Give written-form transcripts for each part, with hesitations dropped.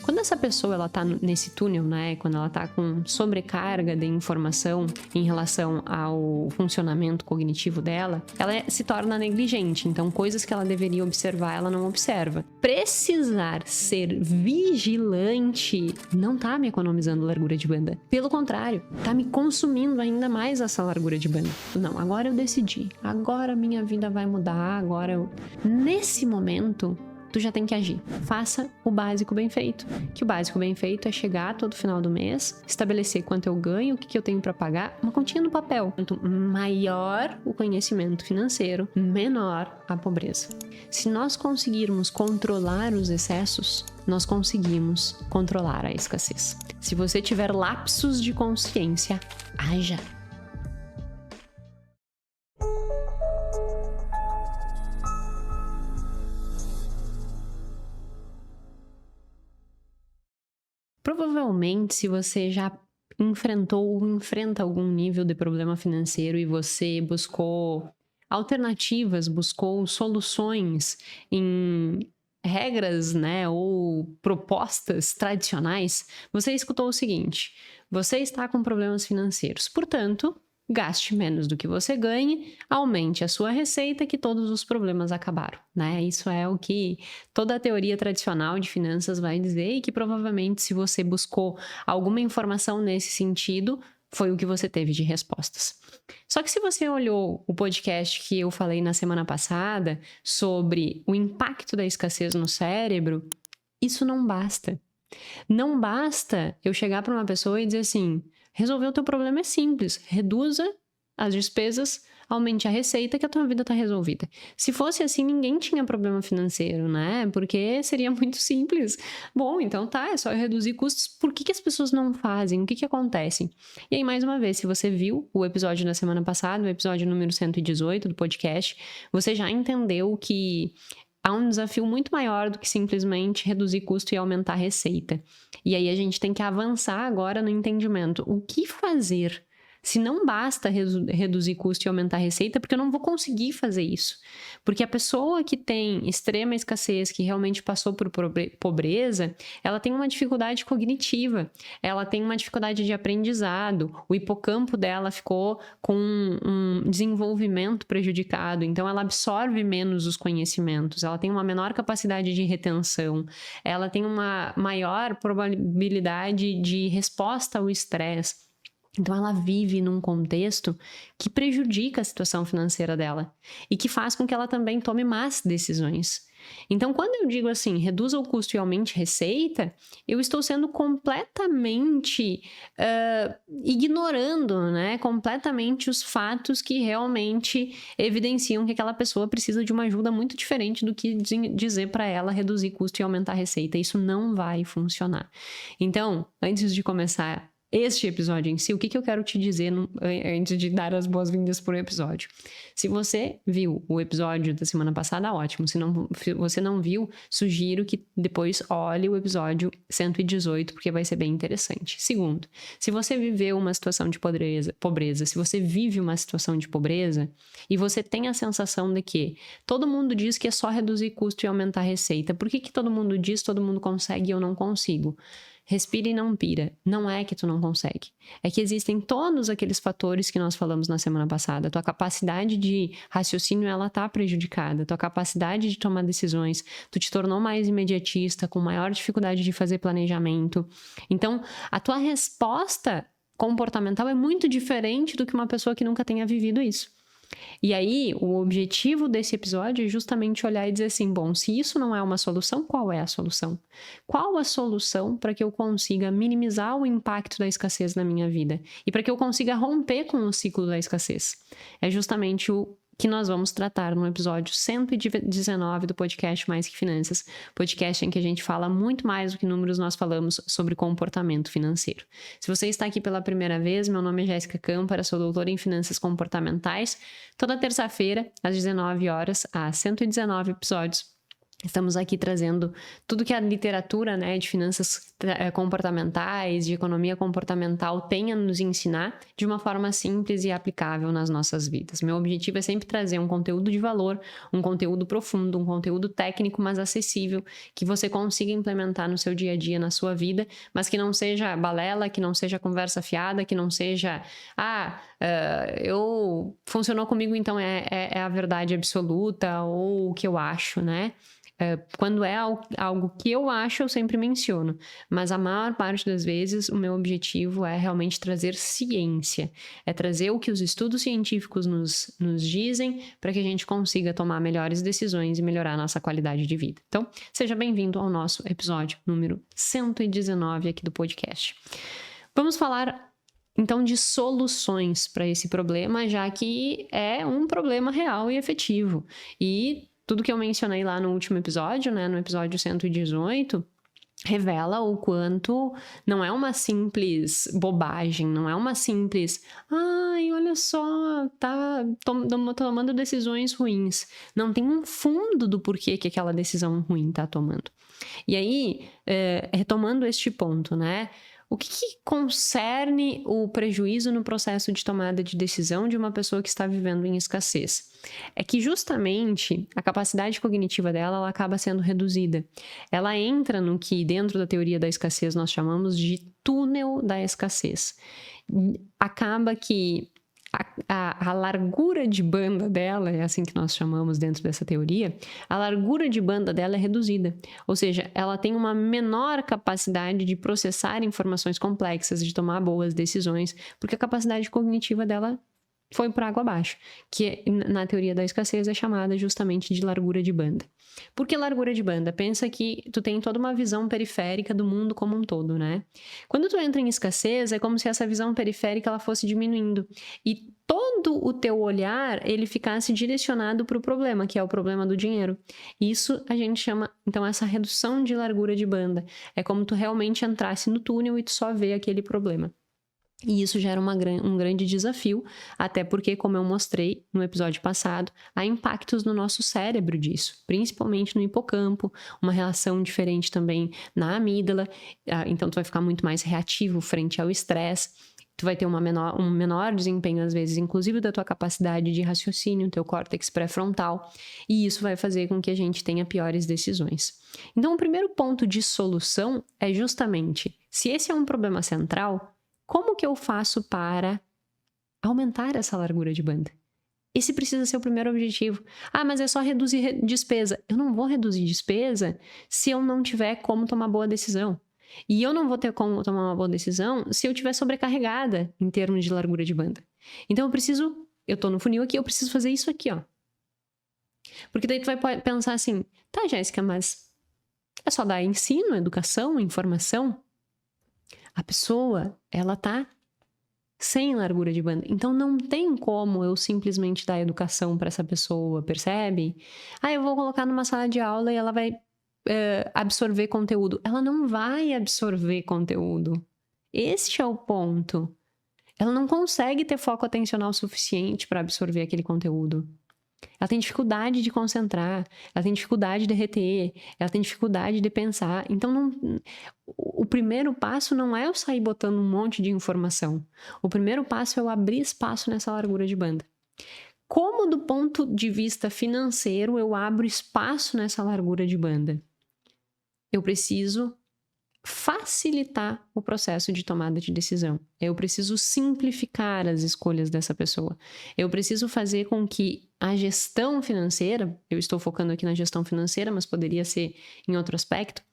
Quando essa pessoa ela tá nesse túnel, né, quando ela tá com sobrecarga de informação em relação ao funcionamento cognitivo dela, ela se torna negligente. Então, coisas que ela deveria observar, ela não observa. Precisar ser vigilante não tá me economizando largura de banda. Pelo contrário, tá me consumindo ainda mais essa largura de banda. Não, agora eu decidi. Agora minha vida vai mudar. Agora eu... Nesse momento, tu já tem que agir. Faça o básico bem feito. Que o básico bem feito é chegar todo final do mês, estabelecer quanto eu ganho, o que eu tenho para pagar, uma continha no papel. Quanto maior o conhecimento financeiro, menor a pobreza. Se nós conseguirmos controlar os excessos, nós conseguimos controlar a escassez. Se você tiver lapsos de consciência, haja. Provavelmente, se você já enfrentou ou enfrenta algum nível de problema financeiro e você buscou alternativas, buscou soluções em regras, né, ou propostas tradicionais, você escutou o seguinte: você está com problemas financeiros, portanto, gaste menos do que você ganhe, aumente a sua receita que todos os problemas acabaram, né? Isso é o que toda a teoria tradicional de finanças vai dizer e que provavelmente se você buscou alguma informação nesse sentido, foi o que você teve de respostas. Só que se você olhou o podcast que eu falei na semana passada sobre o impacto da escassez no cérebro, isso não basta. Não basta eu chegar para uma pessoa e dizer assim: resolver o teu problema é simples, reduza as despesas, aumente a receita que a tua vida está resolvida. Se fosse assim, ninguém tinha problema financeiro, né? Porque seria muito simples. Bom, então tá, é só eu reduzir custos. Por que as pessoas não fazem? O que acontece? E aí, mais uma vez, se você viu o episódio da semana passada, o episódio número 118 do podcast, você já entendeu que há um desafio muito maior do que simplesmente reduzir custo e aumentar a receita. E aí a gente tem que avançar agora no entendimento. O que fazer? Se não basta reduzir custo e aumentar a receita, porque eu não vou conseguir fazer isso. Porque a pessoa que tem extrema escassez, que realmente passou por pobreza, ela tem uma dificuldade cognitiva, ela tem uma dificuldade de aprendizado, o hipocampo dela ficou com um desenvolvimento prejudicado, então ela absorve menos os conhecimentos, ela tem uma menor capacidade de retenção, ela tem uma maior probabilidade de resposta ao estresse. Então, ela vive num contexto que prejudica a situação financeira dela e que faz com que ela também tome más decisões. Então, quando eu digo assim, reduza o custo e aumente a receita, eu estou sendo completamente ignorando, né, completamente os fatos que realmente evidenciam que aquela pessoa precisa de uma ajuda muito diferente do que dizer para ela reduzir custo e aumentar a receita. Isso não vai funcionar. Então, antes de começar este episódio em si, o que eu quero te dizer antes de dar as boas-vindas por episódio? Se você viu o episódio da semana passada, ótimo. Se você não viu, sugiro que depois olhe o episódio 118, porque vai ser bem interessante. Segundo, se você viveu uma situação de pobreza, se você vive uma situação de pobreza e você tem a sensação de que todo mundo diz que é só reduzir custo e aumentar a receita, por que todo mundo diz, todo mundo consegue e eu não consigo? Respira e não pira. Não é que tu não consegue. É que existem todos aqueles fatores que nós falamos na semana passada. Tua capacidade de raciocínio, ela tá prejudicada. Tua capacidade de tomar decisões. Tu te tornou mais imediatista, com maior dificuldade de fazer planejamento. Então, a tua resposta comportamental é muito diferente do que uma pessoa que nunca tenha vivido isso. E aí, o objetivo desse episódio é justamente olhar e dizer assim, bom, se isso não é uma solução, qual é a solução? Qual a solução para que eu consiga minimizar o impacto da escassez na minha vida? E para que eu consiga romper com o ciclo da escassez? É justamente o que nós vamos tratar no episódio 119 do podcast Mais que Finanças, podcast em que a gente fala muito mais do que números, nós falamos sobre comportamento financeiro. Se você está aqui pela primeira vez, meu nome é Jéssica Câmpara, sou doutora em Finanças Comportamentais. Toda terça-feira, às 19 horas, há 119 episódios Estamos aqui trazendo tudo que a literatura, né, de finanças comportamentais, de economia comportamental tem a nos ensinar de uma forma simples e aplicável nas nossas vidas. Meu objetivo é sempre trazer um conteúdo de valor, um conteúdo profundo, um conteúdo técnico, mas acessível, que você consiga implementar no seu dia a dia, na sua vida, mas que não seja balela, que não seja conversa fiada, que não seja, funcionou comigo, então é a verdade absoluta, ou o que eu acho, né? Quando é algo que eu acho, eu sempre menciono, mas a maior parte das vezes o meu objetivo é realmente trazer ciência, é trazer o que os estudos científicos nos dizem para que a gente consiga tomar melhores decisões e melhorar a nossa qualidade de vida. Então, seja bem-vindo ao nosso episódio número 119 aqui do podcast. Vamos falar então de soluções para esse problema, já que é um problema real e efetivo. E tudo que eu mencionei lá no último episódio, né, no episódio 118, revela o quanto não é uma simples bobagem, não é uma simples, olha só, tá tomando decisões ruins. Não, tem um fundo do porquê que aquela decisão ruim tá tomando. E aí, retomando este ponto, né, o que concerne o prejuízo no processo de tomada de decisão de uma pessoa que está vivendo em escassez? É que justamente a capacidade cognitiva dela ela acaba sendo reduzida. Ela entra no que dentro da teoria da escassez nós chamamos de túnel da escassez. Acaba que a largura de banda dela, é assim que nós chamamos dentro dessa teoria, a largura de banda dela é reduzida. Ou seja, ela tem uma menor capacidade de processar informações complexas, de tomar boas decisões, porque a capacidade cognitiva dela foi por água abaixo, que na teoria da escassez é chamada justamente de largura de banda. Por que largura de banda? Pensa que tu tem toda uma visão periférica do mundo como um todo, né? Quando tu entra em escassez, é como se essa visão periférica ela fosse diminuindo e todo o teu olhar ele ficasse direcionado para o problema, que é o problema do dinheiro. Isso a gente chama, então, essa redução de largura de banda. É como tu realmente entrasse no túnel e tu só vê aquele problema. E isso gera um grande desafio, até porque, como eu mostrei no episódio passado, há impactos no nosso cérebro disso, principalmente no hipocampo, uma relação diferente também na amígdala, então tu vai ficar muito mais reativo frente ao estresse, tu vai ter um menor desempenho, às vezes, inclusive da tua capacidade de raciocínio, teu córtex pré-frontal, e isso vai fazer com que a gente tenha piores decisões. Então, o primeiro ponto de solução é justamente, se esse é um problema central, como que eu faço para aumentar essa largura de banda? Esse precisa ser o primeiro objetivo. Mas é só reduzir despesa. Eu não vou reduzir despesa se eu não tiver como tomar boa decisão. E eu não vou ter como tomar uma boa decisão se eu estiver sobrecarregada em termos de largura de banda. Então eu tô no funil aqui, eu preciso fazer isso aqui, ó. Porque daí tu vai pensar assim, tá, Jéssica, mas é só dar ensino, educação, informação? A pessoa, ela tá sem largura de banda. Então, não tem como eu simplesmente dar educação para essa pessoa, percebe? Eu vou colocar numa sala de aula e ela vai absorver conteúdo. Ela não vai absorver conteúdo. Este é o ponto. Ela não consegue ter foco atencional suficiente para absorver aquele conteúdo. Ela tem dificuldade de concentrar, ela tem dificuldade de reter, ela tem dificuldade de pensar. Então, o primeiro passo não é eu sair botando um monte de informação. O primeiro passo é eu abrir espaço nessa largura de banda. Como do ponto de vista financeiro eu abro espaço nessa largura de banda? Eu preciso facilitar o processo de tomada de decisão. Eu preciso simplificar as escolhas dessa pessoa. Eu preciso fazer com que a gestão financeira, eu estou focando aqui na gestão financeira, mas poderia ser em outro aspecto,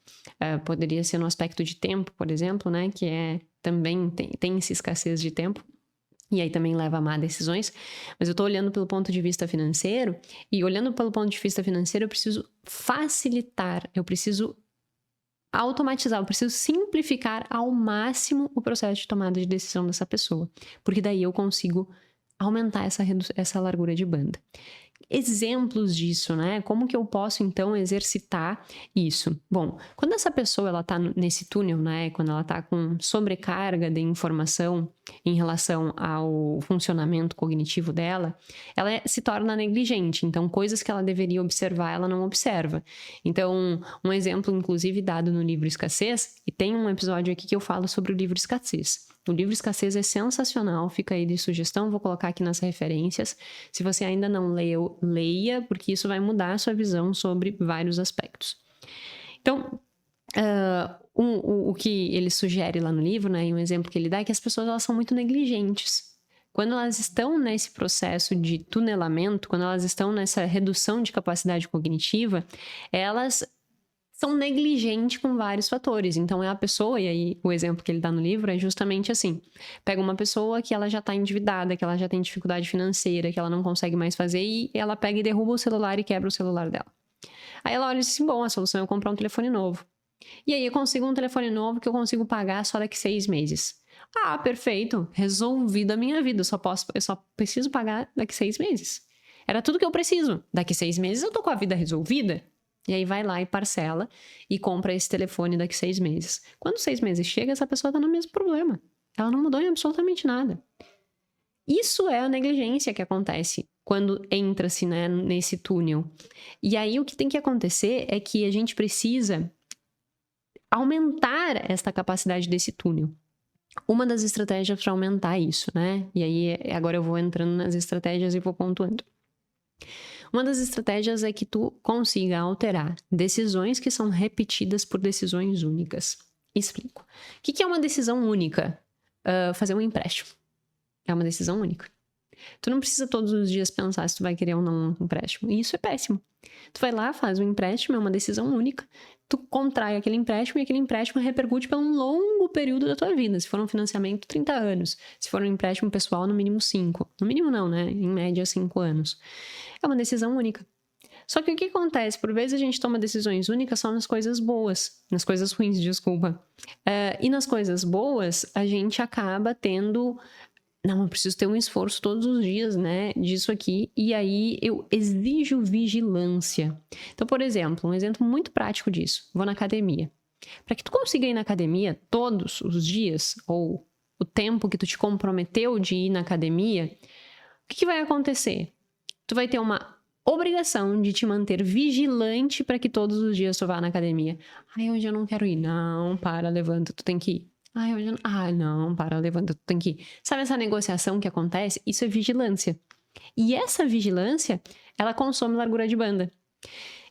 poderia ser no aspecto de tempo, por exemplo, né, que também tem essa escassez de tempo, e aí também leva a má decisões, mas eu estou olhando pelo ponto de vista financeiro, e olhando pelo ponto de vista financeiro eu preciso facilitar, eu preciso automatizar, eu preciso simplificar ao máximo o processo de tomada de decisão dessa pessoa, porque daí eu consigo aumentar essa largura de banda. exemplos disso, né? Como que eu posso, então, exercitar isso? Bom, quando essa pessoa, ela tá nesse túnel, né? Quando ela tá com sobrecarga de informação em relação ao funcionamento cognitivo dela, ela se torna negligente. Então, coisas que ela deveria observar, ela não observa. Então, um exemplo, inclusive, dado no livro Escassez, e tem um episódio aqui que eu falo sobre o livro Escassez. O livro Escassez é sensacional, fica aí de sugestão, vou colocar aqui nas referências. Se você ainda não leu, leia, porque isso vai mudar a sua visão sobre vários aspectos. Então, o que ele sugere lá no livro, né, e um exemplo que ele dá é que as pessoas elas são muito negligentes. Quando elas estão nesse processo de tunelamento, quando elas estão nessa redução de capacidade cognitiva, elas são negligentes com vários fatores. Então, é a pessoa, e aí o exemplo que ele dá no livro é justamente assim. Pega uma pessoa que ela já está endividada, que ela já tem dificuldade financeira, que ela não consegue mais fazer, e ela pega e derruba o celular e quebra o celular dela. Aí ela olha e diz assim, bom, a solução é eu comprar um telefone novo. E aí eu consigo um telefone novo que eu consigo pagar só daqui 6 meses. Ah, perfeito, resolvido a minha vida, eu só preciso pagar daqui 6 meses. Era tudo que eu preciso. Daqui 6 meses eu tô com a vida resolvida. E aí vai lá e parcela e compra esse telefone daqui 6 meses. Quando 6 meses chega, essa pessoa tá no mesmo problema. Ela não mudou em absolutamente nada. Isso é a negligência que acontece quando entra-se, né, nesse túnel. E aí o que tem que acontecer é que a gente precisa aumentar esta capacidade desse túnel. Uma das estratégias para aumentar isso, né? E aí agora eu vou entrando nas estratégias e vou pontuando. Uma das estratégias é que tu consiga alterar decisões que são repetidas por decisões únicas. Explico. O que é uma decisão única? Fazer um empréstimo. É uma decisão única. Tu não precisa todos os dias pensar se tu vai querer ou não um empréstimo. E isso é péssimo. Tu vai lá, faz um empréstimo, é uma decisão única. Tu contrai aquele empréstimo e aquele empréstimo repercute por um longo período da tua vida. Se for um financiamento, 30 anos. Se for um empréstimo pessoal, no mínimo 5. No mínimo não, né? Em média, 5 anos. É uma decisão única. Só que o que acontece? Por vezes a gente toma decisões únicas só nas coisas boas. Nas coisas ruins, desculpa. E nas coisas boas, a gente acaba tendo... Não, eu preciso ter um esforço todos os dias, né, disso aqui, e aí eu exijo vigilância. Então, por exemplo, um exemplo muito prático disso, vou na academia. Para que tu consiga ir na academia todos os dias, ou o tempo que tu te comprometeu de ir na academia, o que vai acontecer? Tu vai ter uma obrigação de te manter vigilante para que todos os dias tu vá na academia. Ai, hoje eu não quero ir. Não, para, levanta, tu tem que ir. Não, para, levanta, tu tem que ir. Sabe essa negociação que acontece? Isso é vigilância. E essa vigilância, ela consome largura de banda.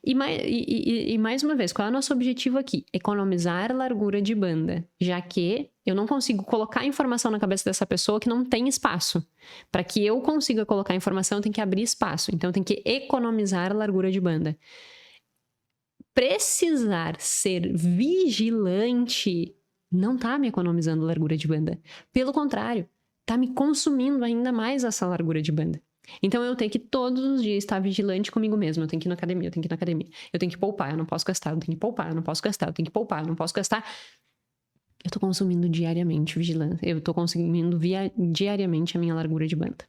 E mais uma vez, qual é o nosso objetivo aqui? Economizar largura de banda, já que eu não consigo colocar informação na cabeça dessa pessoa que não tem espaço. Para que eu consiga colocar informação, eu tenho que abrir espaço. Então, eu tenho que economizar largura de banda. Precisar ser vigilante não tá me economizando largura de banda. Pelo contrário, tá me consumindo ainda mais essa largura de banda. Então eu tenho que todos os dias estar vigilante comigo mesmo. Eu tenho que ir na academia, eu tenho que ir na academia. Eu tenho que poupar, eu não posso gastar. Eu tenho que poupar, eu não posso gastar. Eu tenho que poupar, eu não posso gastar. Eu tô consumindo diariamente vigilância. Eu tô consumindo diariamente a minha largura de banda.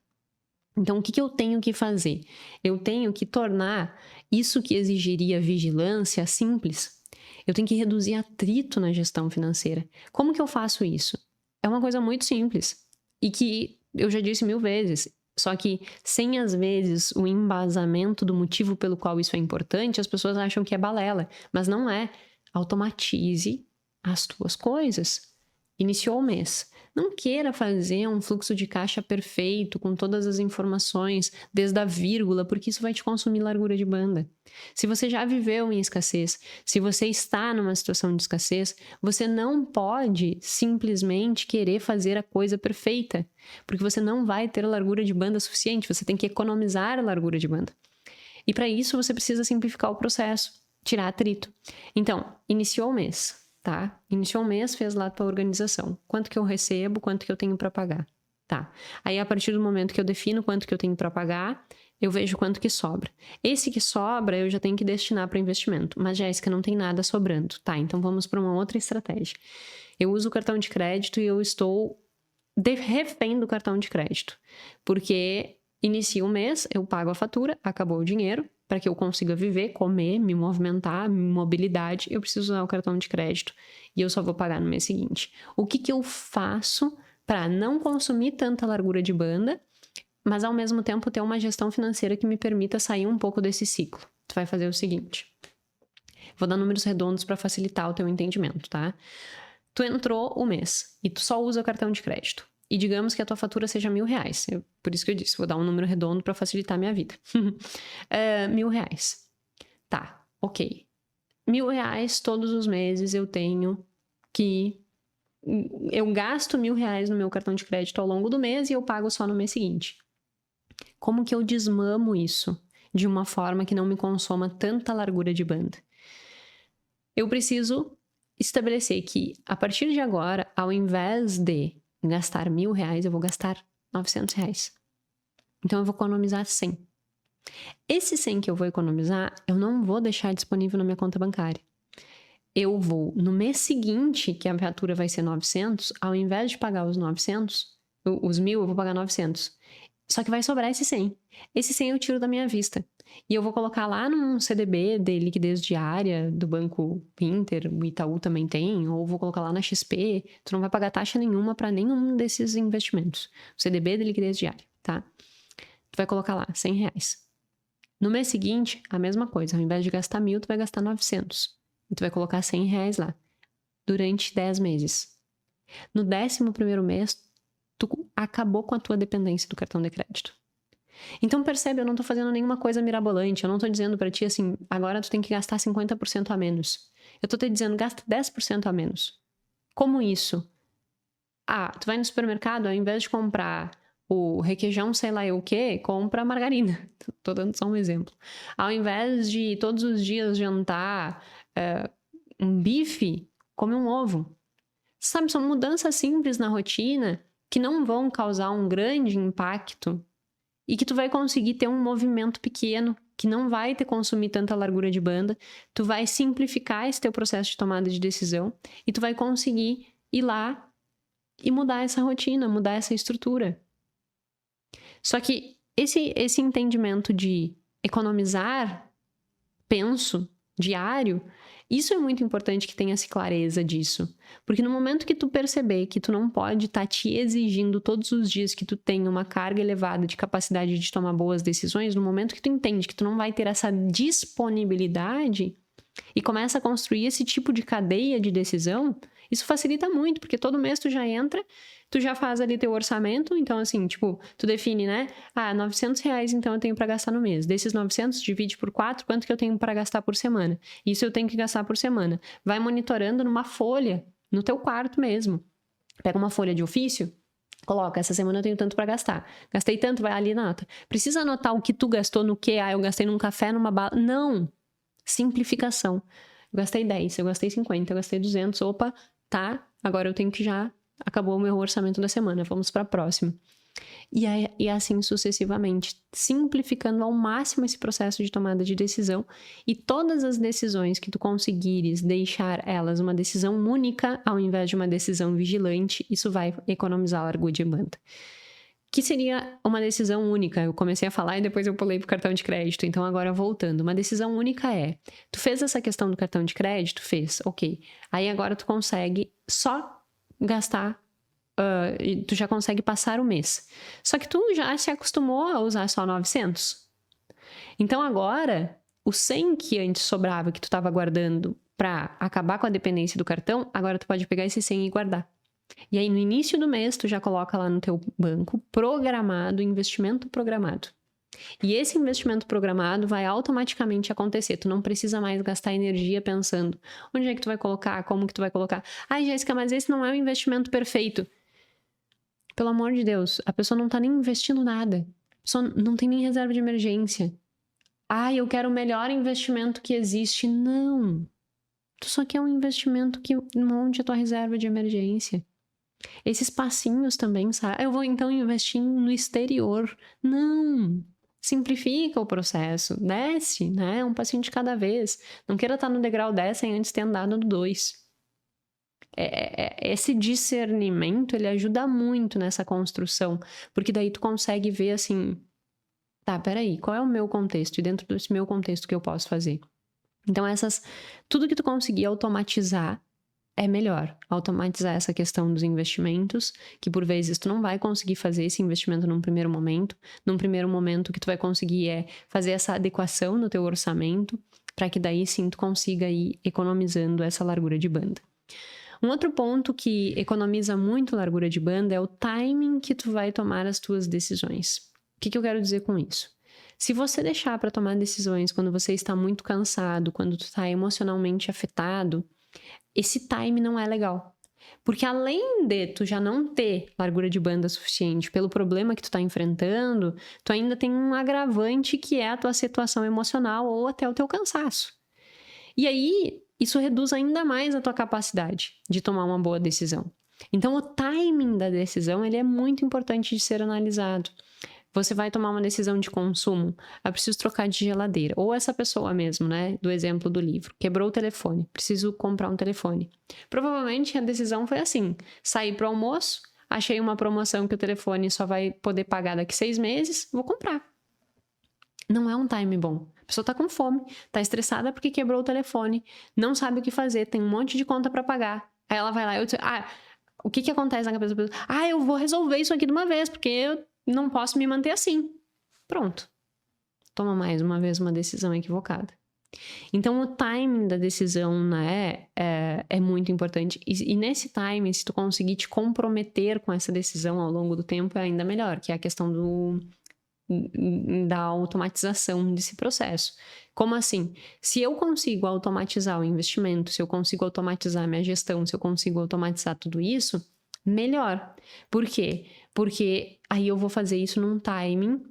Então, o que eu tenho que fazer? Eu tenho que tornar isso que exigiria vigilância simples. Eu tenho que reduzir atrito na gestão financeira. Como que eu faço isso? É uma coisa muito simples e que eu já disse 1000 vezes. Só que sem, às vezes, o embasamento do motivo pelo qual isso é importante, as pessoas acham que é balela. Mas não é. Automatize as tuas coisas. Iniciou o mês. Não queira fazer um fluxo de caixa perfeito, com todas as informações, desde a vírgula, porque isso vai te consumir largura de banda. Se você já viveu em escassez, se você está numa situação de escassez, você não pode simplesmente querer fazer a coisa perfeita, porque você não vai ter largura de banda suficiente, você tem que economizar a largura de banda. E para isso você precisa simplificar o processo, tirar atrito. Então, iniciou o mês. Tá? Iniciou o mês, fez lá a tua organização. Quanto que eu recebo, quanto que eu tenho para pagar. Tá. Aí, a partir do momento que eu defino quanto que eu tenho para pagar, eu vejo quanto que sobra. Esse que sobra, eu já tenho que destinar para investimento. Mas, Jéssica, não tem nada sobrando. Tá, então vamos para uma outra estratégia. Eu uso o cartão de crédito e eu estou refém do cartão de crédito. Porque inicia o mês, eu pago a fatura, acabou o dinheiro, para que eu consiga viver, comer, me movimentar, mobilidade, eu preciso usar o cartão de crédito e eu só vou pagar no mês seguinte. O que eu faço para não consumir tanta largura de banda, mas ao mesmo tempo ter uma gestão financeira que me permita sair um pouco desse ciclo? Tu vai fazer o seguinte. Vou dar números redondos para facilitar o teu entendimento, tá? Tu entrou o mês e tu só usa o cartão de crédito. E digamos que a tua fatura seja R$1.000. Por isso que eu disse, vou dar um número redondo para facilitar a minha vida. R$1.000. Tá, ok. R$1.000 todos os meses eu tenho que... Eu gasto R$1.000 no meu cartão de crédito ao longo do mês e eu pago só no mês seguinte. Como que eu desmamo isso de uma forma que não me consoma tanta largura de banda? Eu preciso estabelecer que, a partir de agora, ao invés de gastar R$1.000, eu vou gastar R$900. Então, eu vou economizar 100. Esse 100 que eu vou economizar, eu não vou deixar disponível na minha conta bancária. Eu vou, no mês seguinte, que a fatura vai ser 900, ao invés de pagar os 900, os 1.000, eu vou pagar 900. Só que vai sobrar esse 100. Esse 100 eu tiro da minha vista. E eu vou colocar lá num CDB de liquidez diária do Banco Inter, o Itaú também tem, ou vou colocar lá na XP. Tu não vai pagar taxa nenhuma para nenhum desses investimentos. O CDB de liquidez diária, tá? Tu vai colocar lá R$100. No mês seguinte, a mesma coisa. Ao invés de gastar 1.000, tu vai gastar 900. E tu vai colocar R$100 lá. Durante 10 meses. No 11º mês, tu acabou com a tua dependência do cartão de crédito. Então percebe, eu não tô fazendo nenhuma coisa mirabolante, eu não tô dizendo pra ti assim, agora tu tem que gastar 50% a menos. Eu tô te dizendo, gasta 10% a menos. Como isso? Ah, tu vai no supermercado, ao invés de comprar o requeijão, sei lá eu o quê, compra margarina. Tô dando só um exemplo. Ao invés de todos os dias jantar um bife, come um ovo. Sabe, são mudanças simples na rotina que não vão causar um grande impacto e que tu vai conseguir ter um movimento pequeno, que não vai te consumir tanta largura de banda, tu vai simplificar esse teu processo de tomada de decisão e tu vai conseguir ir lá e mudar essa rotina, mudar essa estrutura. Só que esse entendimento de economizar, penso, diário, isso é muito importante que tenha-se clareza disso. Porque no momento que tu perceber que tu não pode estar te exigindo todos os dias que tu tenha uma carga elevada de capacidade de tomar boas decisões, no momento que tu entende que tu não vai ter essa disponibilidade e começa a construir esse tipo de cadeia de decisão, isso facilita muito, porque todo mês tu já entra, tu já faz ali teu orçamento, então assim, tipo, tu define, né? Ah, R$900 então eu tenho pra gastar no mês. Desses 900, divide por 4, quanto que eu tenho pra gastar por semana? Isso eu tenho que gastar por semana. Vai monitorando numa folha, no teu quarto mesmo. Pega uma folha de ofício, coloca, essa semana eu tenho tanto pra gastar. Gastei tanto, vai ali na nota. Precisa anotar o que tu gastou no quê? Ah, eu gastei num café, numa bala. Não! Simplificação. Eu gastei 10, eu gastei 50, eu gastei 200. Opa, tá, agora eu tenho que já... Acabou o meu orçamento da semana, vamos para a próxima. E assim sucessivamente, simplificando ao máximo esse processo de tomada de decisão e todas as decisões que tu conseguires deixar elas uma decisão única ao invés de uma decisão vigilante, isso vai economizar largura de banda. Que seria uma decisão única? Eu comecei a falar e depois eu pulei pro cartão de crédito, então agora voltando. Uma decisão única é, tu fez essa questão do cartão de crédito? Fez, ok. Aí agora tu consegue só gastar, tu já consegue passar o mês. Só que tu já se acostumou a usar só 900. Então agora, o 100 que antes sobrava, que tu estava guardando para acabar com a dependência do cartão, agora tu pode pegar esse 100 e guardar. E aí no início do mês, tu já coloca lá no teu banco, programado, investimento programado. E esse investimento programado vai automaticamente acontecer. Tu não precisa mais gastar energia pensando onde é que tu vai colocar, como que tu vai colocar. Ai, Jéssica, mas esse não é o investimento perfeito. Pelo amor de Deus, a pessoa não tá nem investindo nada. A pessoa não tem nem reserva de emergência. Ai, eu quero o melhor investimento que existe. Não. Tu só quer um investimento que monte a tua reserva de emergência. Esses passinhos também, sabe? Eu vou então investir no exterior. Não. Simplifica o processo, desce, né? Um passinho de cada vez. Não queira estar no degrau 10 sem antes ter andado no 2. Esse discernimento, ele ajuda muito nessa construção, porque daí tu consegue ver, assim, Tá, peraí, qual é o meu contexto? E dentro desse meu contexto, o que eu posso fazer? Então, tudo que tu conseguir automatizar é melhor. Automatizar essa questão dos investimentos, que por vezes tu não vai conseguir fazer esse investimento num primeiro momento. Num primeiro momento, o que tu vai conseguir é fazer essa adequação no teu orçamento, para que daí sim tu consiga ir economizando essa largura de banda. Um outro ponto que economiza muito largura de banda é o timing que tu vai tomar as tuas decisões. O que eu quero dizer com isso? Se você deixar para tomar decisões quando você está muito cansado, quando tu está emocionalmente afetado, esse time não é legal. Porque além de tu já não ter largura de banda suficiente pelo problema que tu está enfrentando, tu ainda tem um agravante que é a tua situação emocional ou até o teu cansaço. E aí, isso reduz ainda mais a tua capacidade de tomar uma boa decisão. Então, o timing da decisão, ele é muito importante de ser analisado. Você vai tomar uma decisão de consumo, eu preciso trocar de geladeira. Ou essa pessoa mesmo, né, do exemplo do livro, quebrou o telefone, preciso comprar um telefone. Provavelmente a decisão foi assim, sair para o almoço, achei uma promoção que o telefone só vai poder pagar daqui 6 meses, vou comprar. Não é um time bom. A pessoa tá com fome, tá estressada porque quebrou o telefone, não sabe o que fazer, tem um monte de conta para pagar. Aí ela vai lá e o que acontece na cabeça da pessoa? Eu vou resolver isso aqui de uma vez, porque eu não posso me manter assim. Pronto. Toma mais uma vez uma decisão equivocada. Então, o timing da decisão, né, é muito importante. E nesse timing, se tu conseguir te comprometer com essa decisão ao longo do tempo, é ainda melhor, que é a questão da automatização desse processo. Como assim? Se eu consigo automatizar o investimento, se eu consigo automatizar a minha gestão, se eu consigo automatizar tudo isso, melhor. Por quê? Porque aí eu vou fazer isso num timing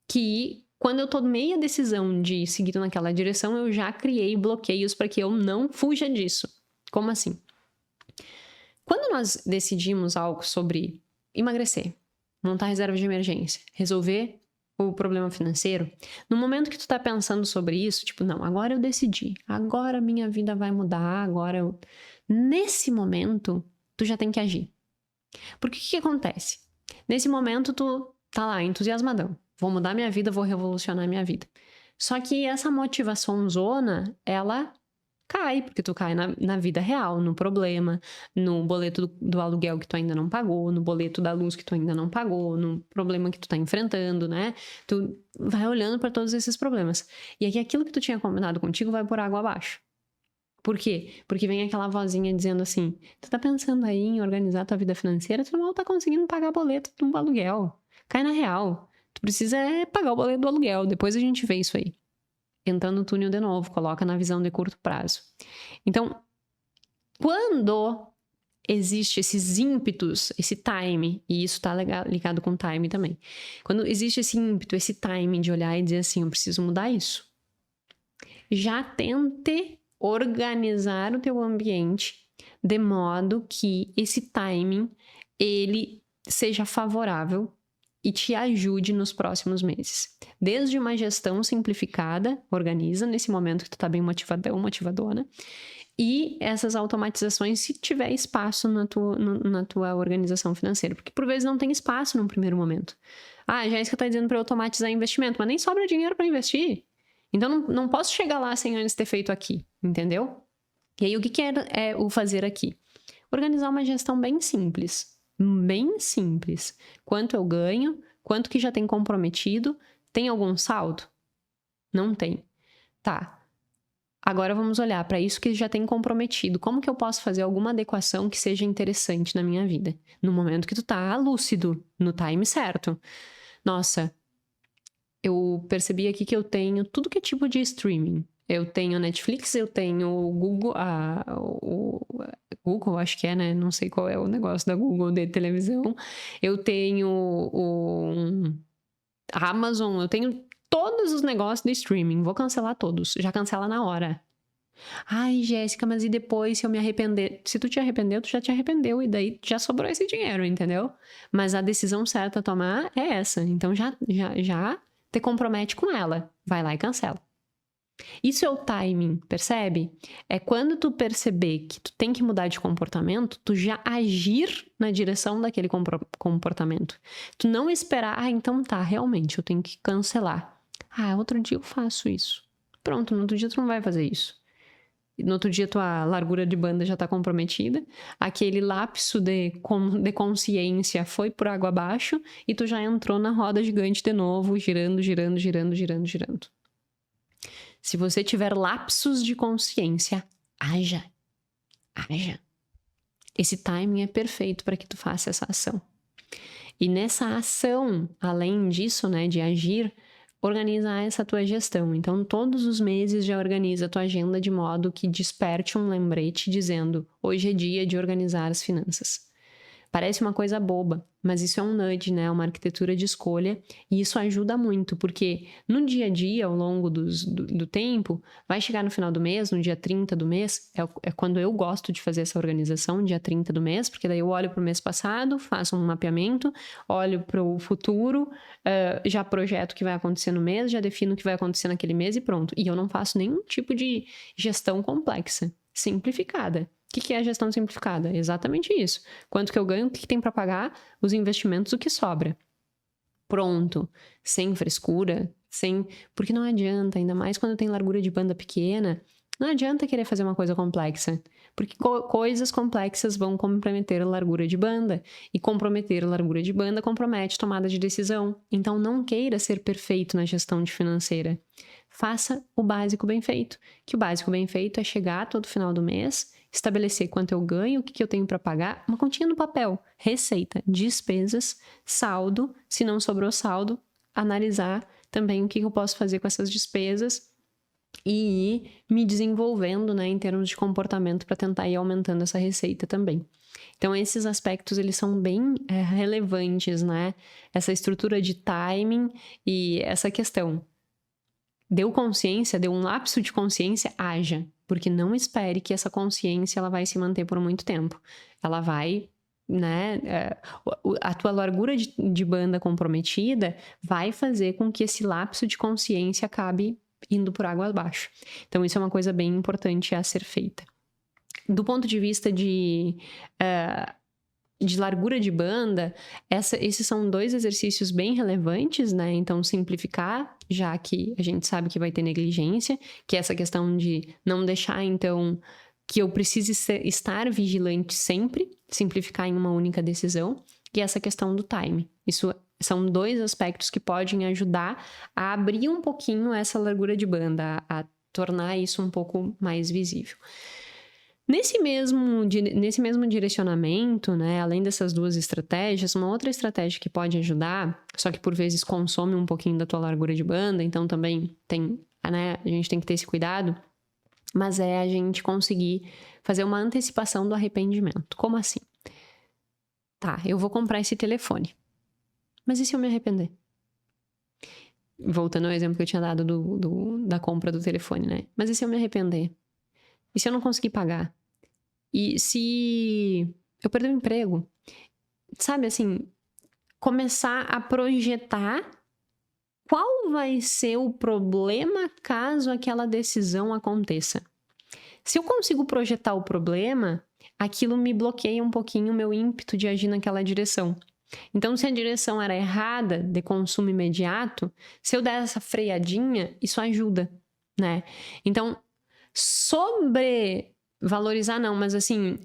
que, quando eu tomei a decisão de seguir naquela direção, eu já criei bloqueios para que eu não fuja disso. Como assim? Quando nós decidimos algo sobre emagrecer, montar reserva de emergência, resolver o problema financeiro, no momento que tu tá pensando sobre isso, tipo, não, agora eu decidi, agora minha vida vai mudar, Nesse momento, tu já tem que agir. Porque o que acontece? Nesse momento, tu tá lá, entusiasmadão. Vou mudar minha vida, vou revolucionar minha vida. Só que essa motivação zona, ela cai, porque tu cai na vida real, no problema, no boleto do aluguel que tu ainda não pagou, no boleto da luz que tu ainda não pagou, no problema que tu tá enfrentando, né? Tu vai olhando para todos esses problemas. E aqui aquilo que tu tinha combinado contigo vai por água abaixo. Por quê? Porque vem aquela vozinha dizendo assim, tu tá pensando aí em organizar tua vida financeira, tu não tá conseguindo pagar boleto do aluguel. Cai na real. Tu precisa pagar o boleto do aluguel, depois a gente vê isso aí. Entrando no túnel de novo, coloca na visão de curto prazo. Então, quando existe esses ímpetos, esse time, e isso tá ligado com time também. Quando existe esse ímpeto, esse time de olhar e dizer assim, eu preciso mudar isso. Já tente organizar o teu ambiente de modo que esse timing, ele seja favorável e te ajude nos próximos meses. Desde uma gestão simplificada, organiza nesse momento que tu tá bem motivadão, motivadona, e essas automatizações se tiver espaço na tua organização financeira, porque por vezes não tem espaço num primeiro momento. A Jéssica tá dizendo para eu automatizar investimento, mas nem sobra dinheiro para investir. Então não posso chegar lá sem antes ter feito aqui, entendeu? E aí o que é o fazer aqui? Organizar uma gestão bem simples. Bem simples. Quanto eu ganho, quanto que já tem comprometido, tem algum saldo? Não tem. Tá. Agora vamos olhar para isso que já tem comprometido. Como que eu posso fazer alguma adequação que seja interessante na minha vida? No momento que tu tá lúcido, no time certo. Nossa, eu percebi aqui que eu tenho tudo que é tipo de streaming. Eu tenho Netflix, eu tenho o Google, Google, acho que é, né? Não sei qual é o negócio da Google de televisão. Eu tenho a Amazon, eu tenho todos os negócios de streaming. Vou cancelar todos. Já cancela na hora. Ai, Jéssica, mas e depois se eu me arrepender? Se tu te arrependeu, tu já te arrependeu. E daí já sobrou esse dinheiro, entendeu? Mas a decisão certa a tomar é essa. Então já te compromete com ela. Vai lá e cancela. Isso é o timing, percebe? É quando tu perceber que tu tem que mudar de comportamento, tu já agir na direção daquele comportamento. Tu não esperar, então tá, realmente, eu tenho que cancelar. Outro dia eu faço isso. Pronto, no outro dia tu não vai fazer isso. No outro dia tua largura de banda já tá comprometida, aquele lapso de consciência foi por água abaixo e tu já entrou na roda gigante de novo, girando, girando, girando, girando, girando. Se você tiver lapsos de consciência, haja. Esse timing é perfeito para que tu faça essa ação. E nessa ação, além disso, né, de agir, organizar essa tua gestão. Então, todos os meses já organiza a tua agenda de modo que desperte um lembrete dizendo: hoje é dia de organizar as finanças. Parece uma coisa boba, mas isso é um nudge, né? Uma arquitetura de escolha, e isso ajuda muito, porque no dia a dia, ao longo do tempo, vai chegar no final do mês, no dia 30 do mês, é quando eu gosto de fazer essa organização, dia 30 do mês, porque daí eu olho para o mês passado, faço um mapeamento, olho para o futuro, já projeto o que vai acontecer no mês, já defino o que vai acontecer naquele mês e pronto. E eu não faço nenhum tipo de gestão complexa, simplificada. O que é a gestão simplificada? Exatamente isso. Quanto que eu ganho, o que tem para pagar, os investimentos, o que sobra. Pronto. Sem frescura, porque não adianta, ainda mais quando tem largura de banda pequena, não adianta querer fazer uma coisa complexa, porque coisas complexas vão comprometer a largura de banda, e comprometer a largura de banda compromete tomada de decisão. Então não queira ser perfeito na gestão financeira. Faça o básico bem feito, que o básico bem feito é chegar todo final do mês, estabelecer quanto eu ganho, o que eu tenho para pagar, uma continha no papel, receita, despesas, saldo, se não sobrou saldo, analisar também o que eu posso fazer com essas despesas e ir me desenvolvendo, né, em termos de comportamento para tentar ir aumentando essa receita também. Então, esses aspectos, eles são bem relevantes, né? Essa estrutura de timing e essa questão. Deu consciência, deu um lapso de consciência, haja. Porque não espere que essa consciência ela vai se manter por muito tempo. Ela vai, né? A tua largura de banda comprometida vai fazer com que esse lapso de consciência acabe indo por água abaixo. Então, isso é uma coisa bem importante a ser feita. Do ponto de vista de largura de banda, esses são 2 exercícios bem relevantes, né? Então, simplificar, já que a gente sabe que vai ter negligência, que é essa questão de não deixar, então, que eu precise estar vigilante sempre, simplificar em uma única decisão, e essa questão do time. Isso são 2 aspectos que podem ajudar a abrir um pouquinho essa largura de banda, a tornar isso um pouco mais visível. Nesse mesmo direcionamento, né, além dessas 2 estratégias, uma outra estratégia que pode ajudar, só que por vezes consome um pouquinho da tua largura de banda, então também tem, né, a gente tem que ter esse cuidado, mas é a gente conseguir fazer uma antecipação do arrependimento. Como assim? Tá, eu vou comprar esse telefone, mas e se eu me arrepender? Voltando ao exemplo que eu tinha dado da compra do telefone, né? Mas e se eu me arrepender? E se eu não conseguir pagar? E se eu perder o emprego? Sabe, assim, começar a projetar qual vai ser o problema caso aquela decisão aconteça. Se eu consigo projetar o problema, aquilo me bloqueia um pouquinho o meu ímpeto de agir naquela direção. Então, se a direção era errada, de consumo imediato, se eu der essa freadinha, isso ajuda, né? Então, valorizar não, mas assim,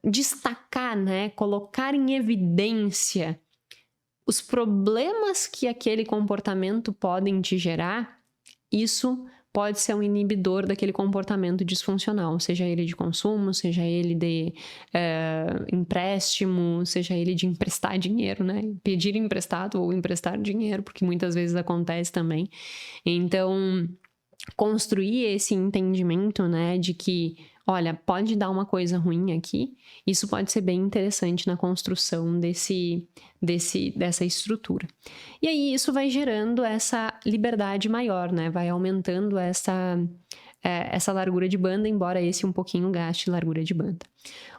destacar, né? Colocar em evidência os problemas que aquele comportamento podem te gerar, isso pode ser um inibidor daquele comportamento disfuncional, seja ele de consumo, seja ele de empréstimo, seja ele de emprestar dinheiro, né? Pedir emprestado ou emprestar dinheiro, porque muitas vezes acontece também. Então, construir esse entendimento, né, de que, olha, pode dar uma coisa ruim aqui, isso pode ser bem interessante na construção dessa estrutura. E aí isso vai gerando essa liberdade maior, né, vai aumentando essa largura de banda, embora esse um pouquinho gaste largura de banda.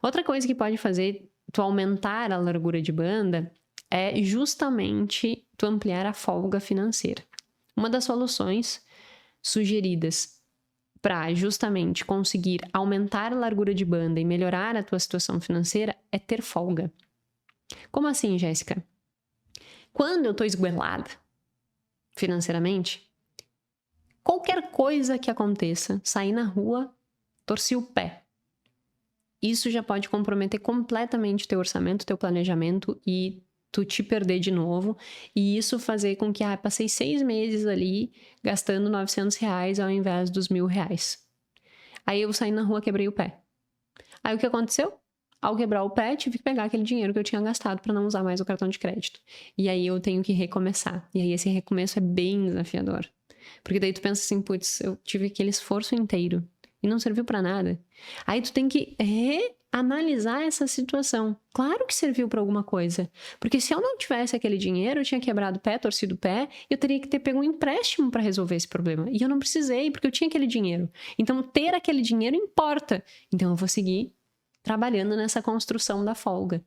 Outra coisa que pode fazer tu aumentar a largura de banda é justamente tu ampliar a folga financeira. Uma das soluções sugeridas para justamente conseguir aumentar a largura de banda e melhorar a tua situação financeira é ter folga. Como assim, Jéssica? Quando eu tô esgoelada financeiramente, qualquer coisa que aconteça, sair na rua, torci o pé. Isso já pode comprometer completamente teu orçamento, teu planejamento e tu te perder de novo. E isso fazer com que, passei 6 meses ali gastando R$900 ao invés dos R$1.000. Aí eu saí na rua, quebrei o pé. Aí o que aconteceu? Ao quebrar o pé, tive que pegar aquele dinheiro que eu tinha gastado para não usar mais o cartão de crédito. E aí eu tenho que recomeçar. E aí esse recomeço é bem desafiador. Porque daí tu pensa assim, putz, eu tive aquele esforço inteiro e não serviu para nada. Aí tu tem que reanalisar essa situação. Claro que serviu para alguma coisa. Porque se eu não tivesse aquele dinheiro, eu tinha quebrado o pé, torcido o pé, eu teria que ter pego um empréstimo para resolver esse problema. E eu não precisei, porque eu tinha aquele dinheiro. Então, ter aquele dinheiro importa. Então, eu vou seguir trabalhando nessa construção da folga.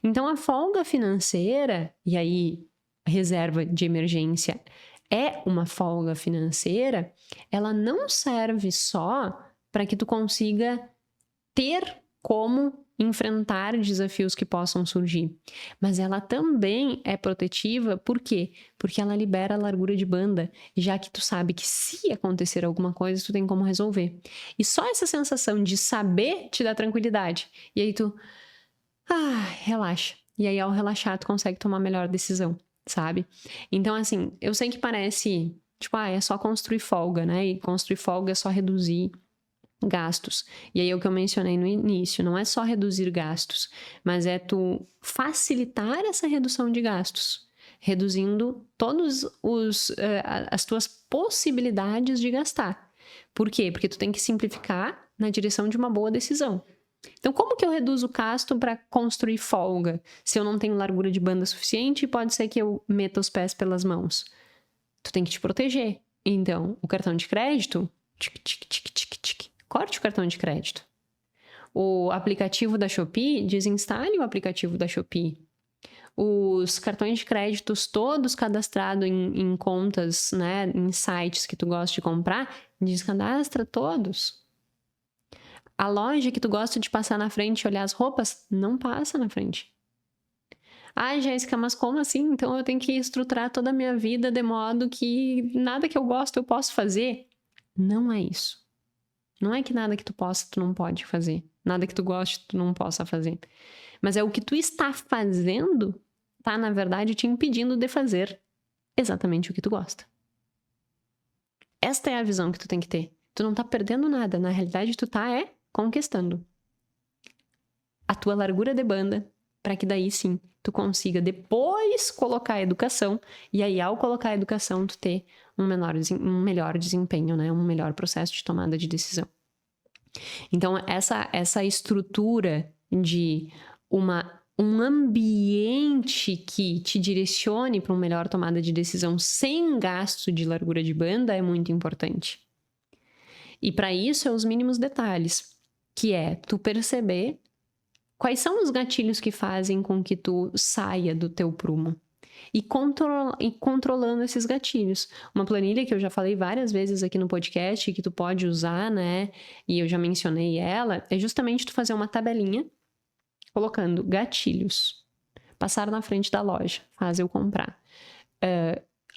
Então, a folga financeira, e aí a reserva de emergência é uma folga financeira, ela não serve só para que tu consiga ter como enfrentar desafios que possam surgir, mas ela também é protetiva, por quê? Porque ela libera a largura de banda, já que tu sabe que se acontecer alguma coisa, tu tem como resolver. E só essa sensação de saber te dá tranquilidade. E aí tu, relaxa. E aí ao relaxar, tu consegue tomar a melhor decisão, sabe? Então assim, eu sei que parece, tipo, é só construir folga, né? E construir folga é só reduzir gastos. E aí é o que eu mencionei no início, não é só reduzir gastos, mas é tu facilitar essa redução de gastos, reduzindo todas as tuas possibilidades de gastar. Por quê? Porque tu tem que simplificar na direção de uma boa decisão. Então, como que eu reduzo o gasto para construir folga? Se eu não tenho largura de banda suficiente, pode ser que eu meta os pés pelas mãos. Tu tem que te proteger. Então, o cartão de crédito, corte o cartão de crédito. O aplicativo da Shopee, desinstale o aplicativo da Shopee. Os cartões de créditos todos cadastrados em contas, né, em sites que tu gosta de comprar, descadastra todos. A loja que tu gosta de passar na frente e olhar as roupas, não passa na frente. Jéssica, mas como assim? Então eu tenho que estruturar toda a minha vida de modo que nada que eu gosto eu posso fazer? Não é isso. Não é que nada que tu possa, tu não pode fazer. Nada que tu goste, tu não possa fazer. Mas é o que tu está fazendo, tá, na verdade, te impedindo de fazer exatamente o que tu gosta. Esta é a visão que tu tem que ter. Tu não tá perdendo nada. Na realidade, tu tá conquistando a tua largura de banda, para que daí sim, tu consiga depois colocar a educação, e aí ao colocar a educação, tu ter um melhor desempenho, né? Um melhor processo de tomada de decisão. Então, essa estrutura de um ambiente que te direcione para uma melhor tomada de decisão sem gasto de largura de banda é muito importante. E para isso é os mínimos detalhes, que é tu perceber quais são os gatilhos que fazem com que tu saia do teu prumo. E controlando esses gatilhos. Uma planilha que eu já falei várias vezes aqui no podcast, que tu pode usar, né? E eu já mencionei ela, é justamente tu fazer uma tabelinha colocando gatilhos. Passar na frente da loja, faz eu comprar.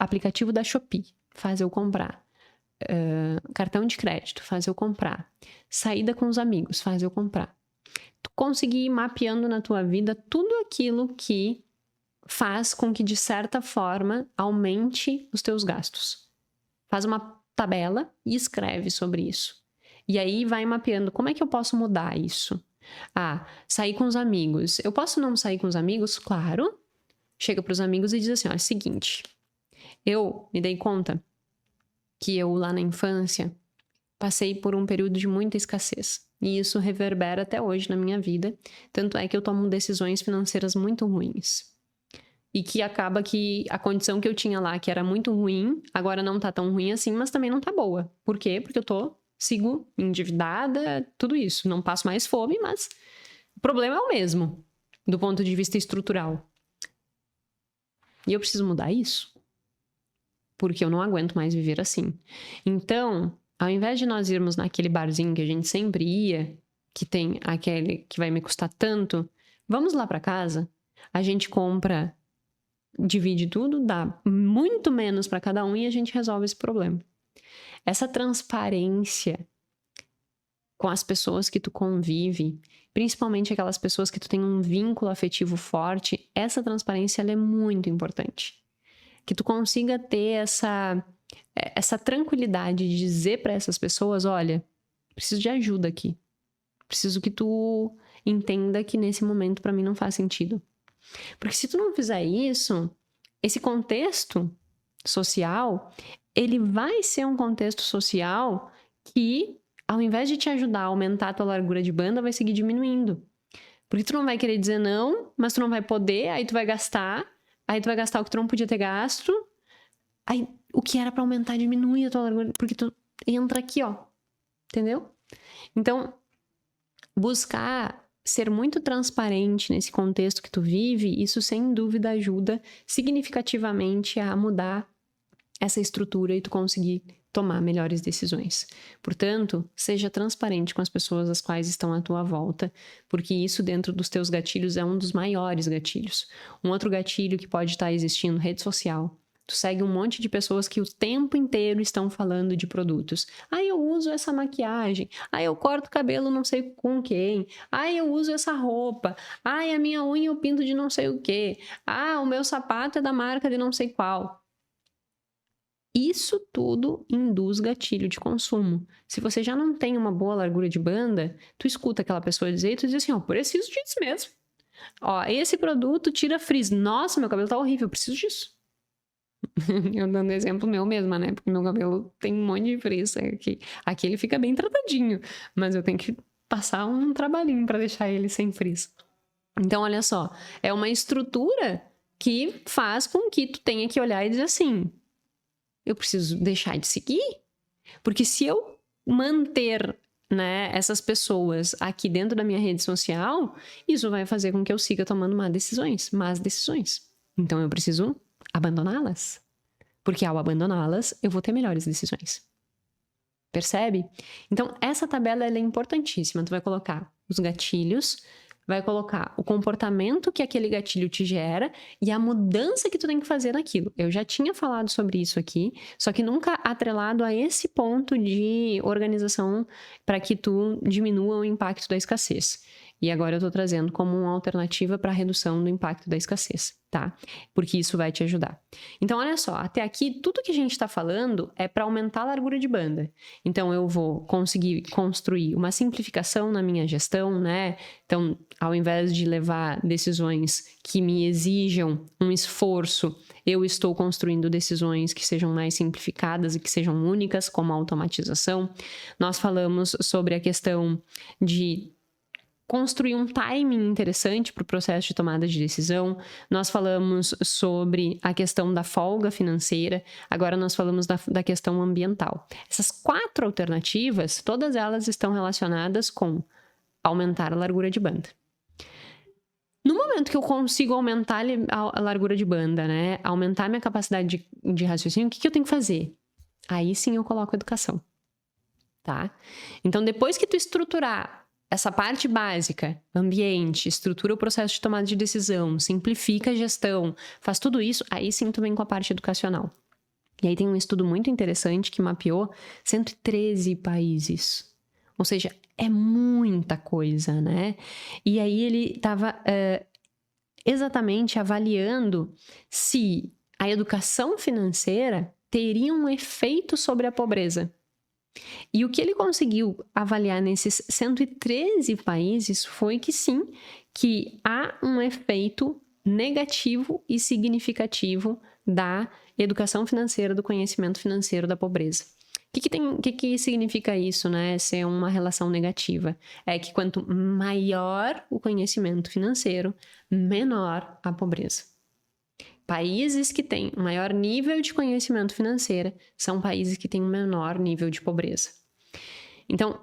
Aplicativo da Shopee, faz eu comprar. Cartão de crédito, faz eu comprar. Saída com os amigos, faz eu comprar. Tu conseguir ir mapeando na tua vida tudo aquilo que faz com que, de certa forma, aumente os teus gastos. Faz uma tabela e escreve sobre isso. E aí vai mapeando como é que eu posso mudar isso. Sair com os amigos. Eu posso não sair com os amigos? Claro. Chega para os amigos e diz assim, seguinte, eu me dei conta que eu lá na infância passei por um período de muita escassez. E isso reverbera até hoje na minha vida. Tanto é que eu tomo decisões financeiras muito ruins. E que acaba que a condição que eu tinha lá, que era muito ruim, agora não tá tão ruim assim, mas também não tá boa. Por quê? Porque eu sigo endividada, tudo isso. Não passo mais fome, mas o problema é o mesmo, do ponto de vista estrutural. E eu preciso mudar isso. Porque eu não aguento mais viver assim. Então, ao invés de nós irmos naquele barzinho que a gente sempre ia, que tem aquele que vai me custar tanto, vamos lá para casa, a gente compra, divide tudo, dá muito menos para cada um e a gente resolve esse problema. Essa transparência com as pessoas que tu convive, principalmente aquelas pessoas que tu tem um vínculo afetivo forte, essa transparência ela é muito importante. Que tu consiga ter essa tranquilidade de dizer para essas pessoas, olha, preciso de ajuda aqui. Preciso que tu entenda que nesse momento para mim não faz sentido. Porque se tu não fizer isso, esse contexto social, ele vai ser um contexto social que, ao invés de te ajudar a aumentar a tua largura de banda, vai seguir diminuindo. Porque tu não vai querer dizer não, mas tu não vai poder, aí tu vai gastar o que tu não podia ter gasto, aí o que era pra aumentar diminui a tua largura, porque tu entra aqui, ó, entendeu? Então, buscar ser muito transparente nesse contexto que tu vive, isso sem dúvida ajuda significativamente a mudar essa estrutura e tu conseguir tomar melhores decisões. Portanto, seja transparente com as pessoas as quais estão à tua volta, porque isso dentro dos teus gatilhos é um dos maiores gatilhos. Um outro gatilho que pode estar existindo, rede social. Tu segue um monte de pessoas que o tempo inteiro estão falando de produtos. Ah, eu uso essa maquiagem. Ah, eu corto o cabelo não sei com quem. Ah, eu uso essa roupa. Ah, a minha unha eu pinto de não sei o quê. Ah, o meu sapato é da marca de não sei qual. Isso tudo induz gatilho de consumo. Se você já não tem uma boa largura de banda, tu escuta aquela pessoa dizer e tu diz assim, ó, preciso disso mesmo. Ó, esse produto tira frizz. Nossa, meu cabelo tá horrível, eu preciso disso. Eu dando exemplo meu mesma, né? Porque meu cabelo tem um monte de frizz. Aqui ele fica bem tratadinho, mas eu tenho que passar um trabalhinho para deixar ele sem frizz. Então, olha só, é uma estrutura que faz com que tu tenha que olhar e dizer assim, eu preciso deixar de seguir, porque se eu manter, né, essas pessoas aqui dentro da minha rede social, isso vai fazer com que eu siga tomando más decisões. Então eu preciso abandoná-las, porque ao abandoná-las eu vou ter melhores decisões. Percebe? Então essa tabela ela é importantíssima. Tu vai colocar os gatilhos, vai colocar o comportamento que aquele gatilho te gera e a mudança que tu tem que fazer naquilo. Eu já tinha falado sobre isso aqui, só que nunca atrelado a esse ponto de organização para que tu diminua o impacto da escassez. E agora eu tô trazendo como uma alternativa para a redução do impacto da escassez, tá? Porque isso vai te ajudar. Então, olha só, até aqui, tudo que a gente está falando é para aumentar a largura de banda. Então, eu vou conseguir construir uma simplificação na minha gestão, né? Então, ao invés de levar decisões que me exijam um esforço, eu estou construindo decisões que sejam mais simplificadas e que sejam únicas, como a automatização. Nós falamos sobre a questão de construir um timing interessante para o processo de tomada de decisão. Nós falamos sobre a questão da folga financeira, agora nós falamos da questão ambiental. Essas 4 alternativas, todas elas estão relacionadas com aumentar a largura de banda. No momento que eu consigo aumentar a largura de banda, né, aumentar minha capacidade de raciocínio, o que eu tenho que fazer? Aí sim eu coloco educação, tá? Então, depois que tu estruturar essa parte básica, ambiente, estrutura o processo de tomada de decisão, simplifica a gestão, faz tudo isso, aí sim tu vem com a parte educacional. E aí tem um estudo muito interessante que mapeou 113 países. Ou seja, é muita coisa, né? E aí ele estava exatamente avaliando se a educação financeira teria um efeito sobre a pobreza. E o que ele conseguiu avaliar nesses 113 países foi que sim, que há um efeito negativo e significativo da educação financeira, do conhecimento financeiro da pobreza. O que significa isso, né? Ser uma relação negativa? É que quanto maior o conhecimento financeiro, menor a pobreza. Países que têm um maior nível de conhecimento financeiro são países que têm um menor nível de pobreza. Então,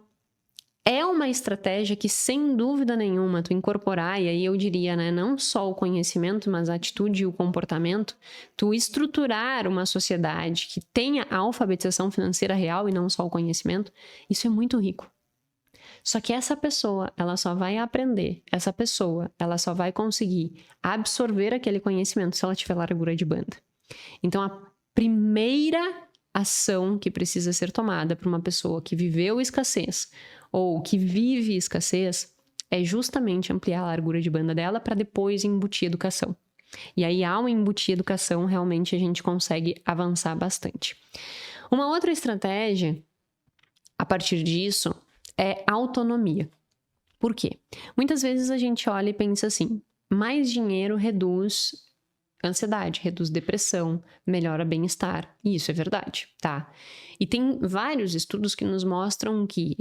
é uma estratégia que, sem dúvida nenhuma, tu incorporar, e aí eu diria, né, não só o conhecimento, mas a atitude e o comportamento, tu estruturar uma sociedade que tenha a alfabetização financeira real e não só o conhecimento, isso é muito rico. Só que essa pessoa, ela só vai aprender, essa pessoa, ela só vai conseguir absorver aquele conhecimento se ela tiver largura de banda. Então, a primeira ação que precisa ser tomada por uma pessoa que viveu escassez ou que vive escassez é justamente ampliar a largura de banda dela para depois embutir educação. E aí, ao embutir educação, realmente a gente consegue avançar bastante. Uma outra estratégia, a partir disso, é autonomia. Por quê? Muitas vezes a gente olha e pensa assim, mais dinheiro reduz ansiedade, reduz depressão, melhora bem-estar. E isso é verdade, tá? E tem vários estudos que nos mostram que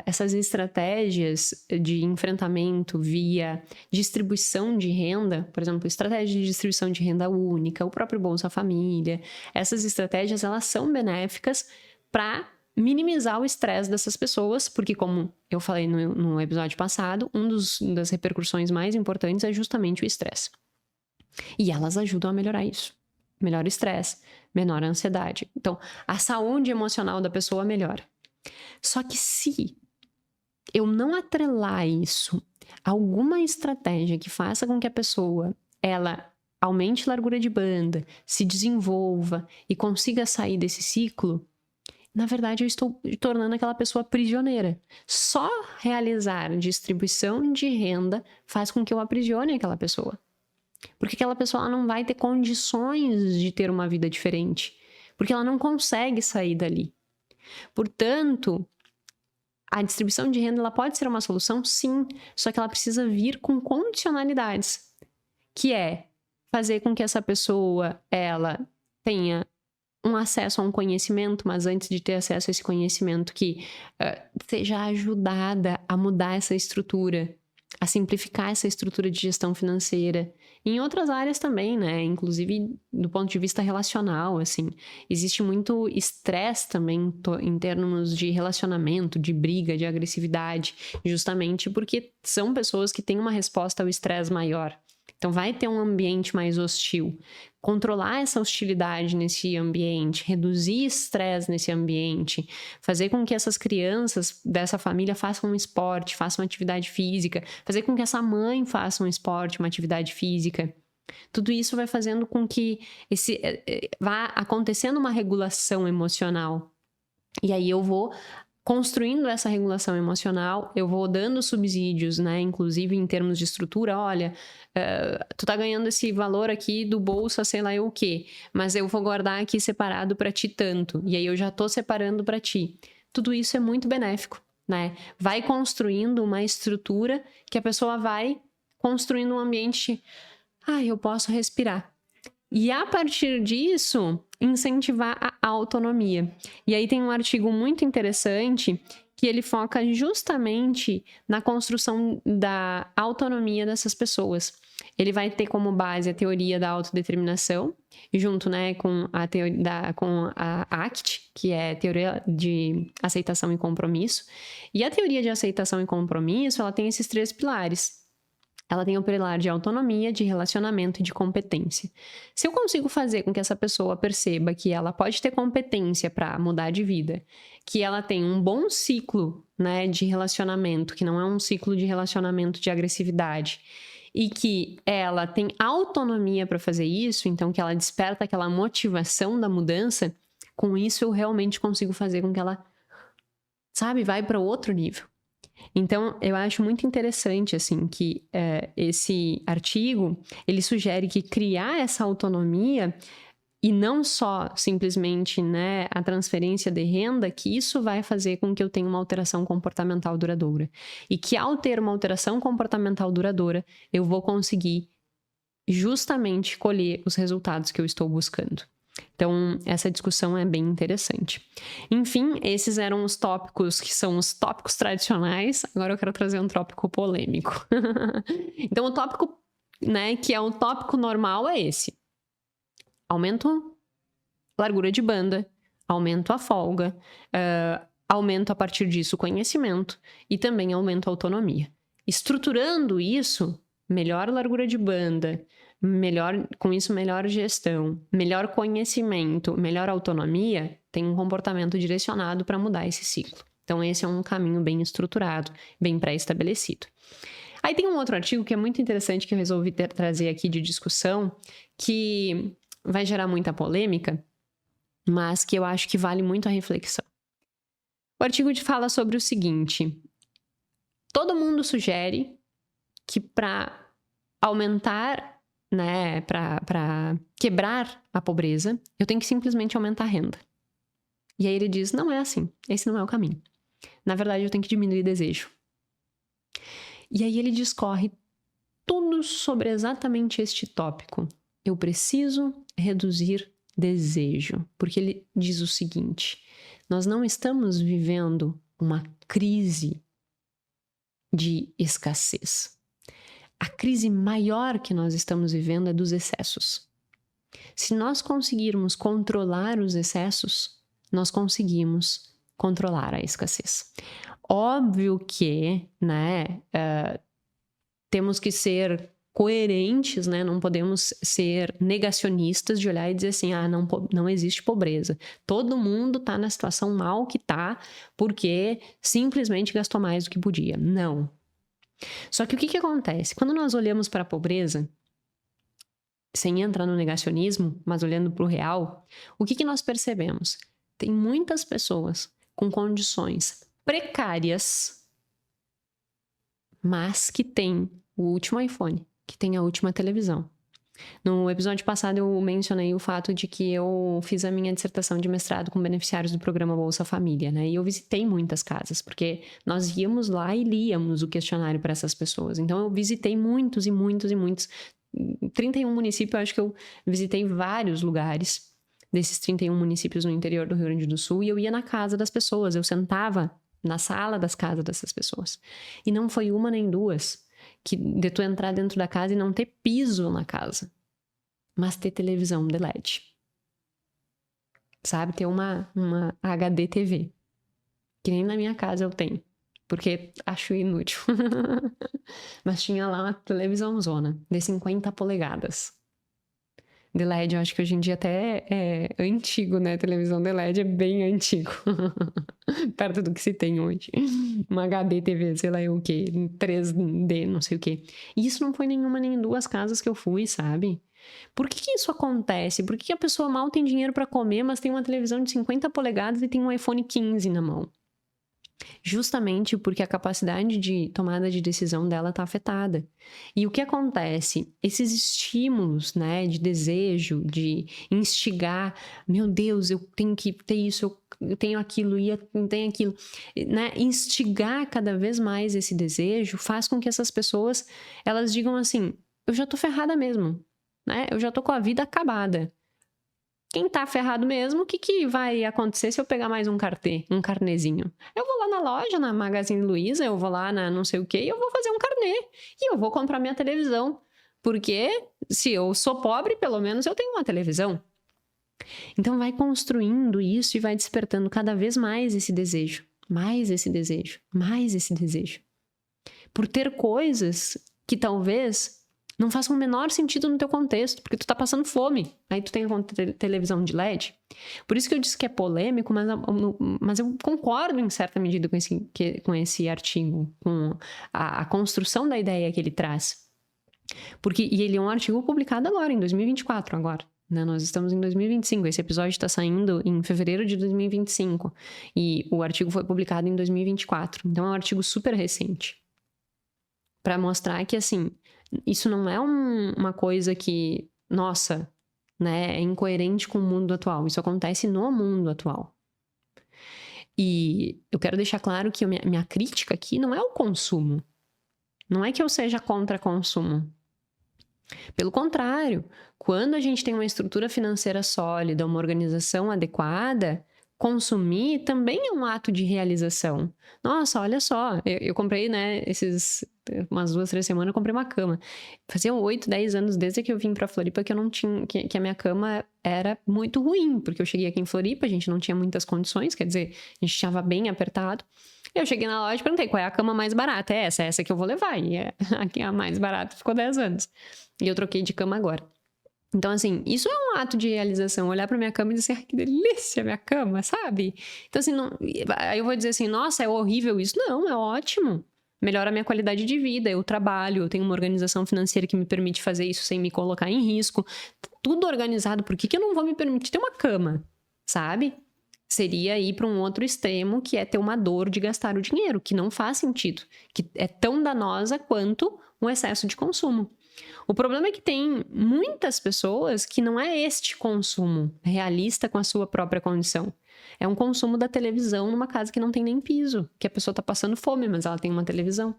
essas estratégias de enfrentamento via distribuição de renda, por exemplo, estratégia de distribuição de renda única, o próprio Bolsa Família, essas estratégias, elas são benéficas para minimizar o estresse dessas pessoas, porque como eu falei no episódio passado, das repercussões mais importantes é justamente o estresse. E elas ajudam a melhorar isso. Melhora o estresse, menor a ansiedade. Então, a saúde emocional da pessoa melhora. Só que se eu não atrelar isso a alguma estratégia que faça com que a pessoa, ela aumente largura de banda, se desenvolva e consiga sair desse ciclo, na verdade, eu estou tornando aquela pessoa prisioneira. Só realizar distribuição de renda faz com que eu aprisione aquela pessoa. Porque aquela pessoa ela não vai ter condições de ter uma vida diferente. Porque ela não consegue sair dali. Portanto, a distribuição de renda ela pode ser uma solução, sim. Só que ela precisa vir com condicionalidades. Que é fazer com que essa pessoa ela tenha um acesso a um conhecimento, mas antes de ter acesso a esse conhecimento, que seja ajudada a mudar essa estrutura, a simplificar essa estrutura de gestão financeira. Em outras áreas também, né? Inclusive do ponto de vista relacional, assim. Existe muito estresse também em termos de relacionamento, de briga, de agressividade, justamente porque são pessoas que têm uma resposta ao estresse maior. Então, vai ter um ambiente mais hostil. Controlar essa hostilidade nesse ambiente, reduzir estresse nesse ambiente, fazer com que essas crianças dessa família façam um esporte, façam uma atividade física, fazer com que essa mãe faça um esporte, uma atividade física. Tudo isso vai fazendo com que vá acontecendo uma regulação emocional. E aí eu vou construindo essa regulação emocional, eu vou dando subsídios, né? Inclusive em termos de estrutura, olha, tu tá ganhando esse valor aqui do bolsa, sei lá eu o quê, mas eu vou guardar aqui separado para ti tanto, e aí eu já tô separando para ti. Tudo isso é muito benéfico, né? Vai construindo uma estrutura que a pessoa vai construindo um ambiente, eu posso respirar. E a partir disso, incentivar a autonomia. E aí tem um artigo muito interessante que ele foca justamente na construção da autonomia dessas pessoas. Ele vai ter como base a teoria da autodeterminação, junto, né, com a ACT, que é a teoria de aceitação e compromisso. E a teoria de aceitação e compromisso, ela tem esses 3 pilares. Ela tem o pilar de autonomia, de relacionamento e de competência. Se eu consigo fazer com que essa pessoa perceba que ela pode ter competência para mudar de vida, que ela tem um bom ciclo, né, de relacionamento, que não é um ciclo de relacionamento de agressividade, e que ela tem autonomia para fazer isso, então que ela desperta aquela motivação da mudança, com isso eu realmente consigo fazer com que ela, vai para outro nível. Então, eu acho muito interessante, assim, que esse artigo, ele sugere que criar essa autonomia e não só simplesmente, né, a transferência de renda, que isso vai fazer com que eu tenha uma alteração comportamental duradoura. E que ao ter uma alteração comportamental duradoura, eu vou conseguir justamente colher os resultados que eu estou buscando. Então, essa discussão é bem interessante. Enfim, esses eram os tópicos que são os tópicos tradicionais. Agora eu quero trazer um tópico polêmico. Então, o tópico, né, que é o tópico normal é esse. Aumento largura de banda, aumento a folga, aumento a partir disso conhecimento e também aumento a autonomia. Estruturando isso, melhor largura de banda, com isso melhor gestão, melhor conhecimento, melhor autonomia, tem um comportamento direcionado para mudar esse ciclo. Então esse é um caminho bem estruturado, bem pré-estabelecido. Aí tem um outro artigo que é muito interessante que eu resolvi trazer aqui de discussão, que vai gerar muita polêmica, mas que eu acho que vale muito a reflexão. O artigo fala sobre o seguinte: todo mundo sugere que para aumentar, né, para quebrar a pobreza, eu tenho que simplesmente aumentar a renda. E aí ele diz, não é assim, esse não é o caminho. Na verdade, eu tenho que diminuir desejo. E aí ele discorre tudo sobre exatamente este tópico. Eu preciso reduzir desejo, porque ele diz o seguinte: nós não estamos vivendo uma crise de escassez. A crise maior que nós estamos vivendo é dos excessos. Se nós conseguirmos controlar os excessos, nós conseguimos controlar a escassez. Óbvio que, né, temos que ser coerentes, né? Não podemos ser negacionistas de olhar e dizer assim, não existe pobreza. Todo mundo tá na situação mal que tá porque simplesmente gastou mais do que podia. Não. Só que o que acontece? Quando nós olhamos para a pobreza, sem entrar no negacionismo, mas olhando para o real, o que nós percebemos? Tem muitas pessoas com condições precárias, mas que têm o último iPhone, que tem a última televisão. No episódio passado eu mencionei o fato de que eu fiz a minha dissertação de mestrado com beneficiários do programa Bolsa Família, né? E eu visitei muitas casas, porque nós íamos lá e líamos o questionário para essas pessoas. Então eu visitei muitos e muitos e muitos. 31 municípios, eu acho que eu visitei vários lugares desses 31 municípios no interior do Rio Grande do Sul, e eu ia na casa das pessoas, eu sentava na sala das casas dessas pessoas. E não foi uma nem duas de tu entrar dentro da casa e não ter piso na casa, mas ter televisão de LED. Sabe? Ter uma HD TV. Que nem na minha casa eu tenho, porque acho inútil. Mas tinha lá uma televisãozona de 50 polegadas. De LED, eu acho que hoje em dia até é antigo, né? Televisão de LED é bem antigo. Perto do que se tem hoje. Uma HD TV, sei lá o quê, 3D, não sei o quê. E isso não foi nenhuma nem duas casas que eu fui, sabe? Por que isso acontece? Por que a pessoa mal tem dinheiro para comer, mas tem uma televisão de 50 polegadas e tem um iPhone 15 na mão? Justamente porque a capacidade de tomada de decisão dela está afetada. E o que acontece? Esses estímulos, né, de desejo, de instigar, meu Deus, eu tenho que ter isso, eu tenho aquilo, e eu tenho aquilo, né? Instigar cada vez mais esse desejo faz com que essas pessoas, elas digam assim, eu já tô ferrada mesmo, né? Eu já tô com a vida acabada. Quem tá ferrado mesmo, o que vai acontecer se eu pegar mais um carnezinho? Eu vou lá na loja, na Magazine Luiza, eu vou lá na não sei o que, e eu vou fazer um carnê. E eu vou comprar minha televisão. Porque se eu sou pobre, pelo menos eu tenho uma televisão. Então vai construindo isso e vai despertando cada vez mais esse desejo. Mais esse desejo. Mais esse desejo. Por ter coisas que talvez não faça o menor sentido no teu contexto, porque tu tá passando fome. Aí tu tem televisão de LED. Por isso que eu disse que é polêmico, mas eu concordo em certa medida com esse artigo, com a construção da ideia que ele traz. E ele é um artigo publicado agora, em 2024 agora. Né? Nós estamos em 2025, esse episódio está saindo em fevereiro de 2025. E o artigo foi publicado em 2024. Então é um artigo super recente. Para mostrar que, assim, isso não é uma coisa que, nossa, né, é incoerente com o mundo atual. Isso acontece no mundo atual. E eu quero deixar claro que minha crítica aqui não é o consumo. Não é que eu seja contra consumo. Pelo contrário, quando a gente tem uma estrutura financeira sólida, uma organização adequada, consumir também é um ato de realização. Nossa, olha só, eu comprei, né, umas 2, 3 semanas eu comprei uma cama. Faziam 8, 10 anos desde que eu vim pra Floripa que eu não tinha, que a minha cama era muito ruim, porque eu cheguei aqui em Floripa, a gente não tinha muitas condições, quer dizer, a gente estava bem apertado. Eu cheguei na loja e perguntei qual é a cama mais barata. É essa que eu vou levar. E aqui a mais barata ficou 10 anos. E eu troquei de cama agora. Então, assim, isso é um ato de realização. Olhar pra minha cama e dizer, ai, que delícia minha cama, sabe? Então, assim, aí eu vou dizer assim, nossa, é horrível isso. Não, é ótimo. Melhora a minha qualidade de vida, eu trabalho, eu tenho uma organização financeira que me permite fazer isso sem me colocar em risco. Tudo organizado, por que eu não vou me permitir ter uma cama, sabe? Seria ir para um outro extremo, que é ter uma dor de gastar o dinheiro, que não faz sentido, que é tão danosa quanto um excesso de consumo. O problema é que tem muitas pessoas que não é este consumo realista com a sua própria condição. É um consumo da televisão numa casa que não tem nem piso, que a pessoa está passando fome, mas ela tem uma televisão.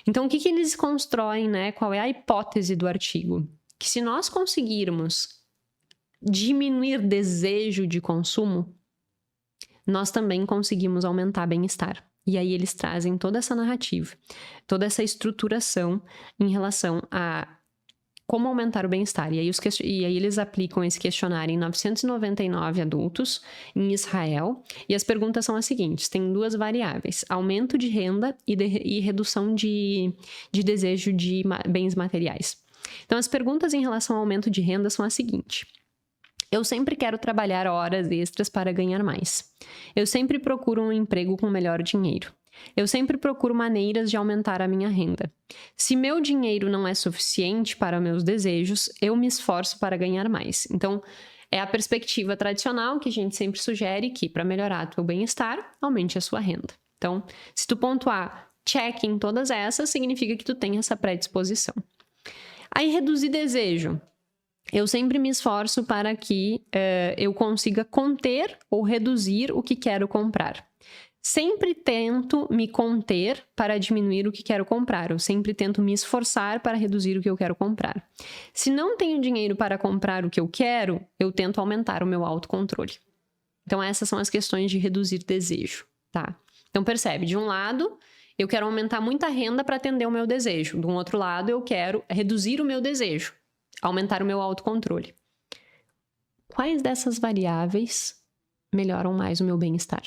Então, o que eles constroem, né? Qual é a hipótese do artigo? Que se nós conseguirmos diminuir desejo de consumo, nós também conseguimos aumentar bem-estar. E aí eles trazem toda essa narrativa, toda essa estruturação em relação a como aumentar o bem-estar. E aí eles aplicam esse questionário em 999 adultos em Israel. E as perguntas são as seguintes: tem 2 variáveis, aumento de renda e redução de desejo de bens materiais. Então, as perguntas em relação ao aumento de renda são as seguintes: eu sempre quero trabalhar horas extras para ganhar mais. Eu sempre procuro um emprego com melhor dinheiro. Eu sempre procuro maneiras de aumentar a minha renda. Se meu dinheiro não é suficiente para meus desejos, eu me esforço para ganhar mais. Então, é a perspectiva tradicional que a gente sempre sugere que, para melhorar o teu bem-estar, aumente a sua renda. Então, se tu pontuar check em todas essas, significa que tu tem essa predisposição. Aí, reduzir desejo. Eu sempre me esforço para que eu consiga conter ou reduzir o que quero comprar. Sempre tento me conter para diminuir o que quero comprar. Eu sempre tento me esforçar para reduzir o que eu quero comprar. Se não tenho dinheiro para comprar o que eu quero, eu tento aumentar o meu autocontrole. Então, essas são as questões de reduzir desejo, tá? Então, percebe, de um lado, eu quero aumentar muita renda para atender o meu desejo. Do outro lado, eu quero reduzir o meu desejo, aumentar o meu autocontrole. Quais dessas variáveis melhoram mais o meu bem-estar?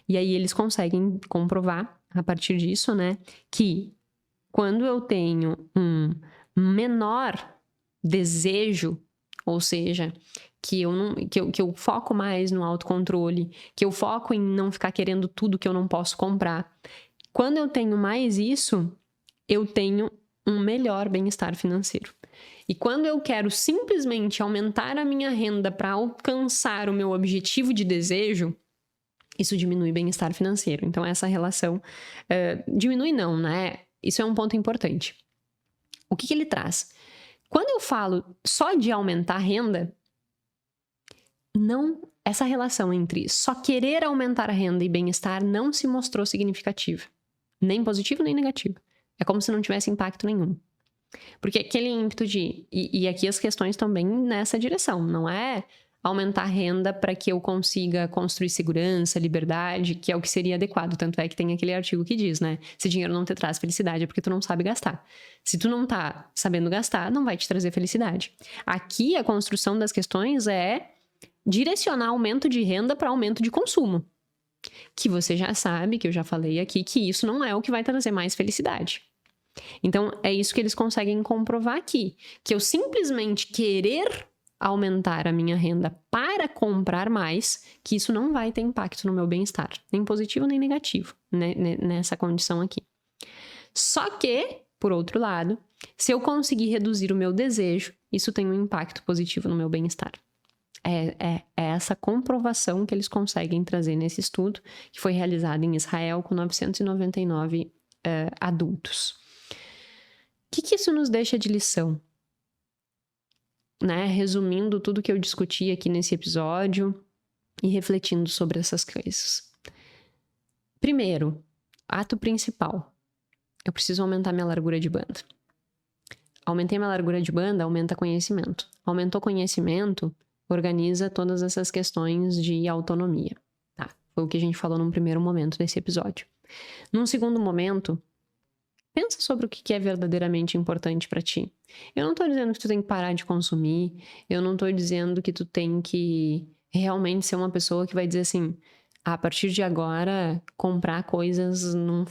E aí eles conseguem comprovar, a partir disso, né, que quando eu tenho um menor desejo, ou seja, que eu foco mais no autocontrole, que eu foco em não ficar querendo tudo que eu não posso comprar. Quando eu tenho mais isso, eu tenho um melhor bem-estar financeiro. E quando eu quero simplesmente aumentar a minha renda para alcançar o meu objetivo de desejo, isso diminui bem-estar financeiro. Então, essa relação diminui não, né? Isso é um ponto importante. O que ele traz? Quando eu falo só de aumentar a renda, essa relação entre só querer aumentar a renda e bem-estar não se mostrou significativa. Nem positivo, nem negativo. É como se não tivesse impacto nenhum. Porque aquele ímpeto de... E aqui as questões também nessa direção. Não é aumentar a renda para que eu consiga construir segurança, liberdade, que é o que seria adequado. Tanto é que tem aquele artigo que diz, né? Se dinheiro não te traz felicidade é porque tu não sabe gastar. Se tu não tá sabendo gastar, não vai te trazer felicidade. Aqui a construção das questões é direcionar aumento de renda para aumento de consumo. Que você já sabe, que eu já falei aqui, que isso não é o que vai trazer mais felicidade. Então, é isso que eles conseguem comprovar aqui. Que eu simplesmente querer aumentar a minha renda para comprar mais, que isso não vai ter impacto no meu bem-estar. Nem positivo, nem negativo, né, nessa condição aqui. Só que, por outro lado, se eu conseguir reduzir o meu desejo, isso tem um impacto positivo no meu bem-estar. É essa comprovação que eles conseguem trazer nesse estudo, que foi realizado em Israel com 999 adultos. O que isso nos deixa de lição? Né? Resumindo tudo que eu discuti aqui nesse episódio e refletindo sobre essas coisas. Primeiro, ato principal. Eu preciso aumentar minha largura de banda. Aumentei minha largura de banda, aumenta conhecimento. Aumentou conhecimento, organiza todas essas questões de autonomia. Tá? Foi o que a gente falou num primeiro momento desse episódio. Num segundo momento, Pensa sobre o que é verdadeiramente importante para ti. Eu não tô dizendo que tu tem que parar de consumir, eu não tô dizendo que tu tem que realmente ser uma pessoa que vai dizer assim: "A partir de agora, comprar coisas não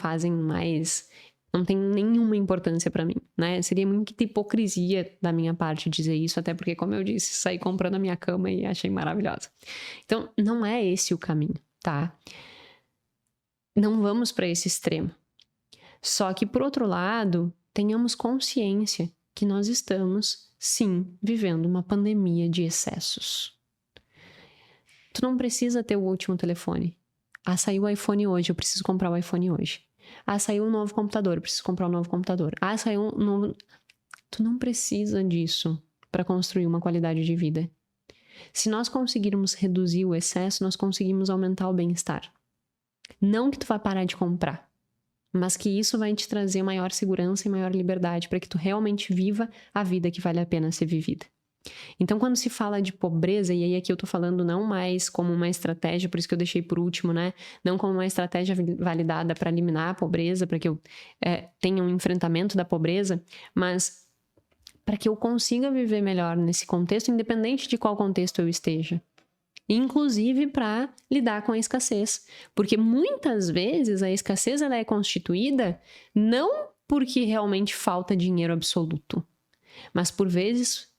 tem nenhuma importância para mim", né? Seria muita hipocrisia da minha parte dizer isso, até porque, como eu disse, saí comprando a minha cama e achei maravilhosa. Então, não é esse o caminho, tá? Não vamos para esse extremo. Só que, por outro lado, tenhamos consciência que nós estamos, sim, vivendo uma pandemia de excessos. Tu não precisa ter o último telefone. Ah, saiu o iPhone hoje, eu preciso comprar o iPhone hoje. Ah, saiu um novo computador, eu preciso comprar um novo computador. Ah, saiu um novo... Tu não precisa disso para construir uma qualidade de vida. Se nós conseguirmos reduzir o excesso, nós conseguimos aumentar o bem-estar. Não que tu vá parar de comprar, mas que isso vai te trazer maior segurança e maior liberdade para que tu realmente viva a vida que vale a pena ser vivida. Então, quando se fala de pobreza, e aí aqui eu tô falando não mais como uma estratégia, por isso que eu deixei por último, né? Não como uma estratégia validada para eliminar a pobreza, para que eu tenha um enfrentamento da pobreza, mas para que eu consiga viver melhor nesse contexto, independente de qual contexto eu esteja. Inclusive para lidar com a escassez. Porque muitas vezes a escassez ela é constituída não porque realmente falta dinheiro absoluto, mas por vezes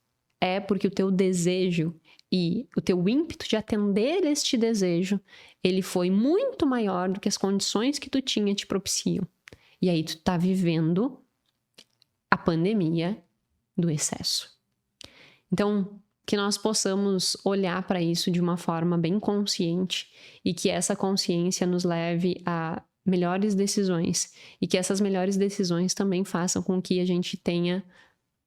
é porque o teu desejo e o teu ímpeto de atender este desejo, ele foi muito maior do que as condições que tu tinha te propiciam. E aí tu tá vivendo a pandemia do excesso. Então, que nós possamos olhar para isso de uma forma bem consciente e que essa consciência nos leve a melhores decisões e que essas melhores decisões também façam com que a gente tenha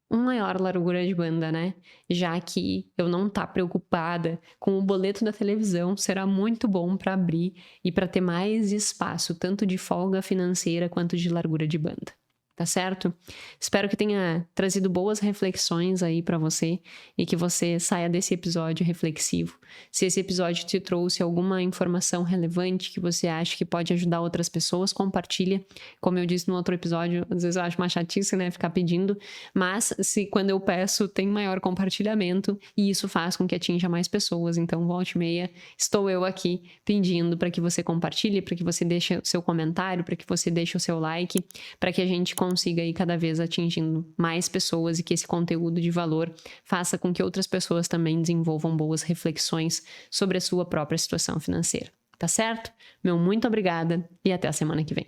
uma maior largura de banda, né? Já que eu não tá preocupada com o boleto da televisão, será muito bom para abrir e para ter mais espaço, tanto de folga financeira quanto de largura de banda. Tá certo? Espero que tenha trazido boas reflexões aí para você e que você saia desse episódio reflexivo. Se esse episódio te trouxe alguma informação relevante que você acha que pode ajudar outras pessoas, compartilha. Como eu disse no outro episódio, às vezes eu acho uma chatice, né, ficar pedindo, mas quando eu peço, tem maior compartilhamento e isso faz com que atinja mais pessoas. Então, volte e meia, estou eu aqui pedindo para que você compartilhe, para que você deixe o seu comentário, para que você deixe o seu like, para que a gente consiga ir cada vez atingindo mais pessoas e que esse conteúdo de valor faça com que outras pessoas também desenvolvam boas reflexões sobre a sua própria situação financeira. Tá certo? Meu muito obrigada e até a semana que vem.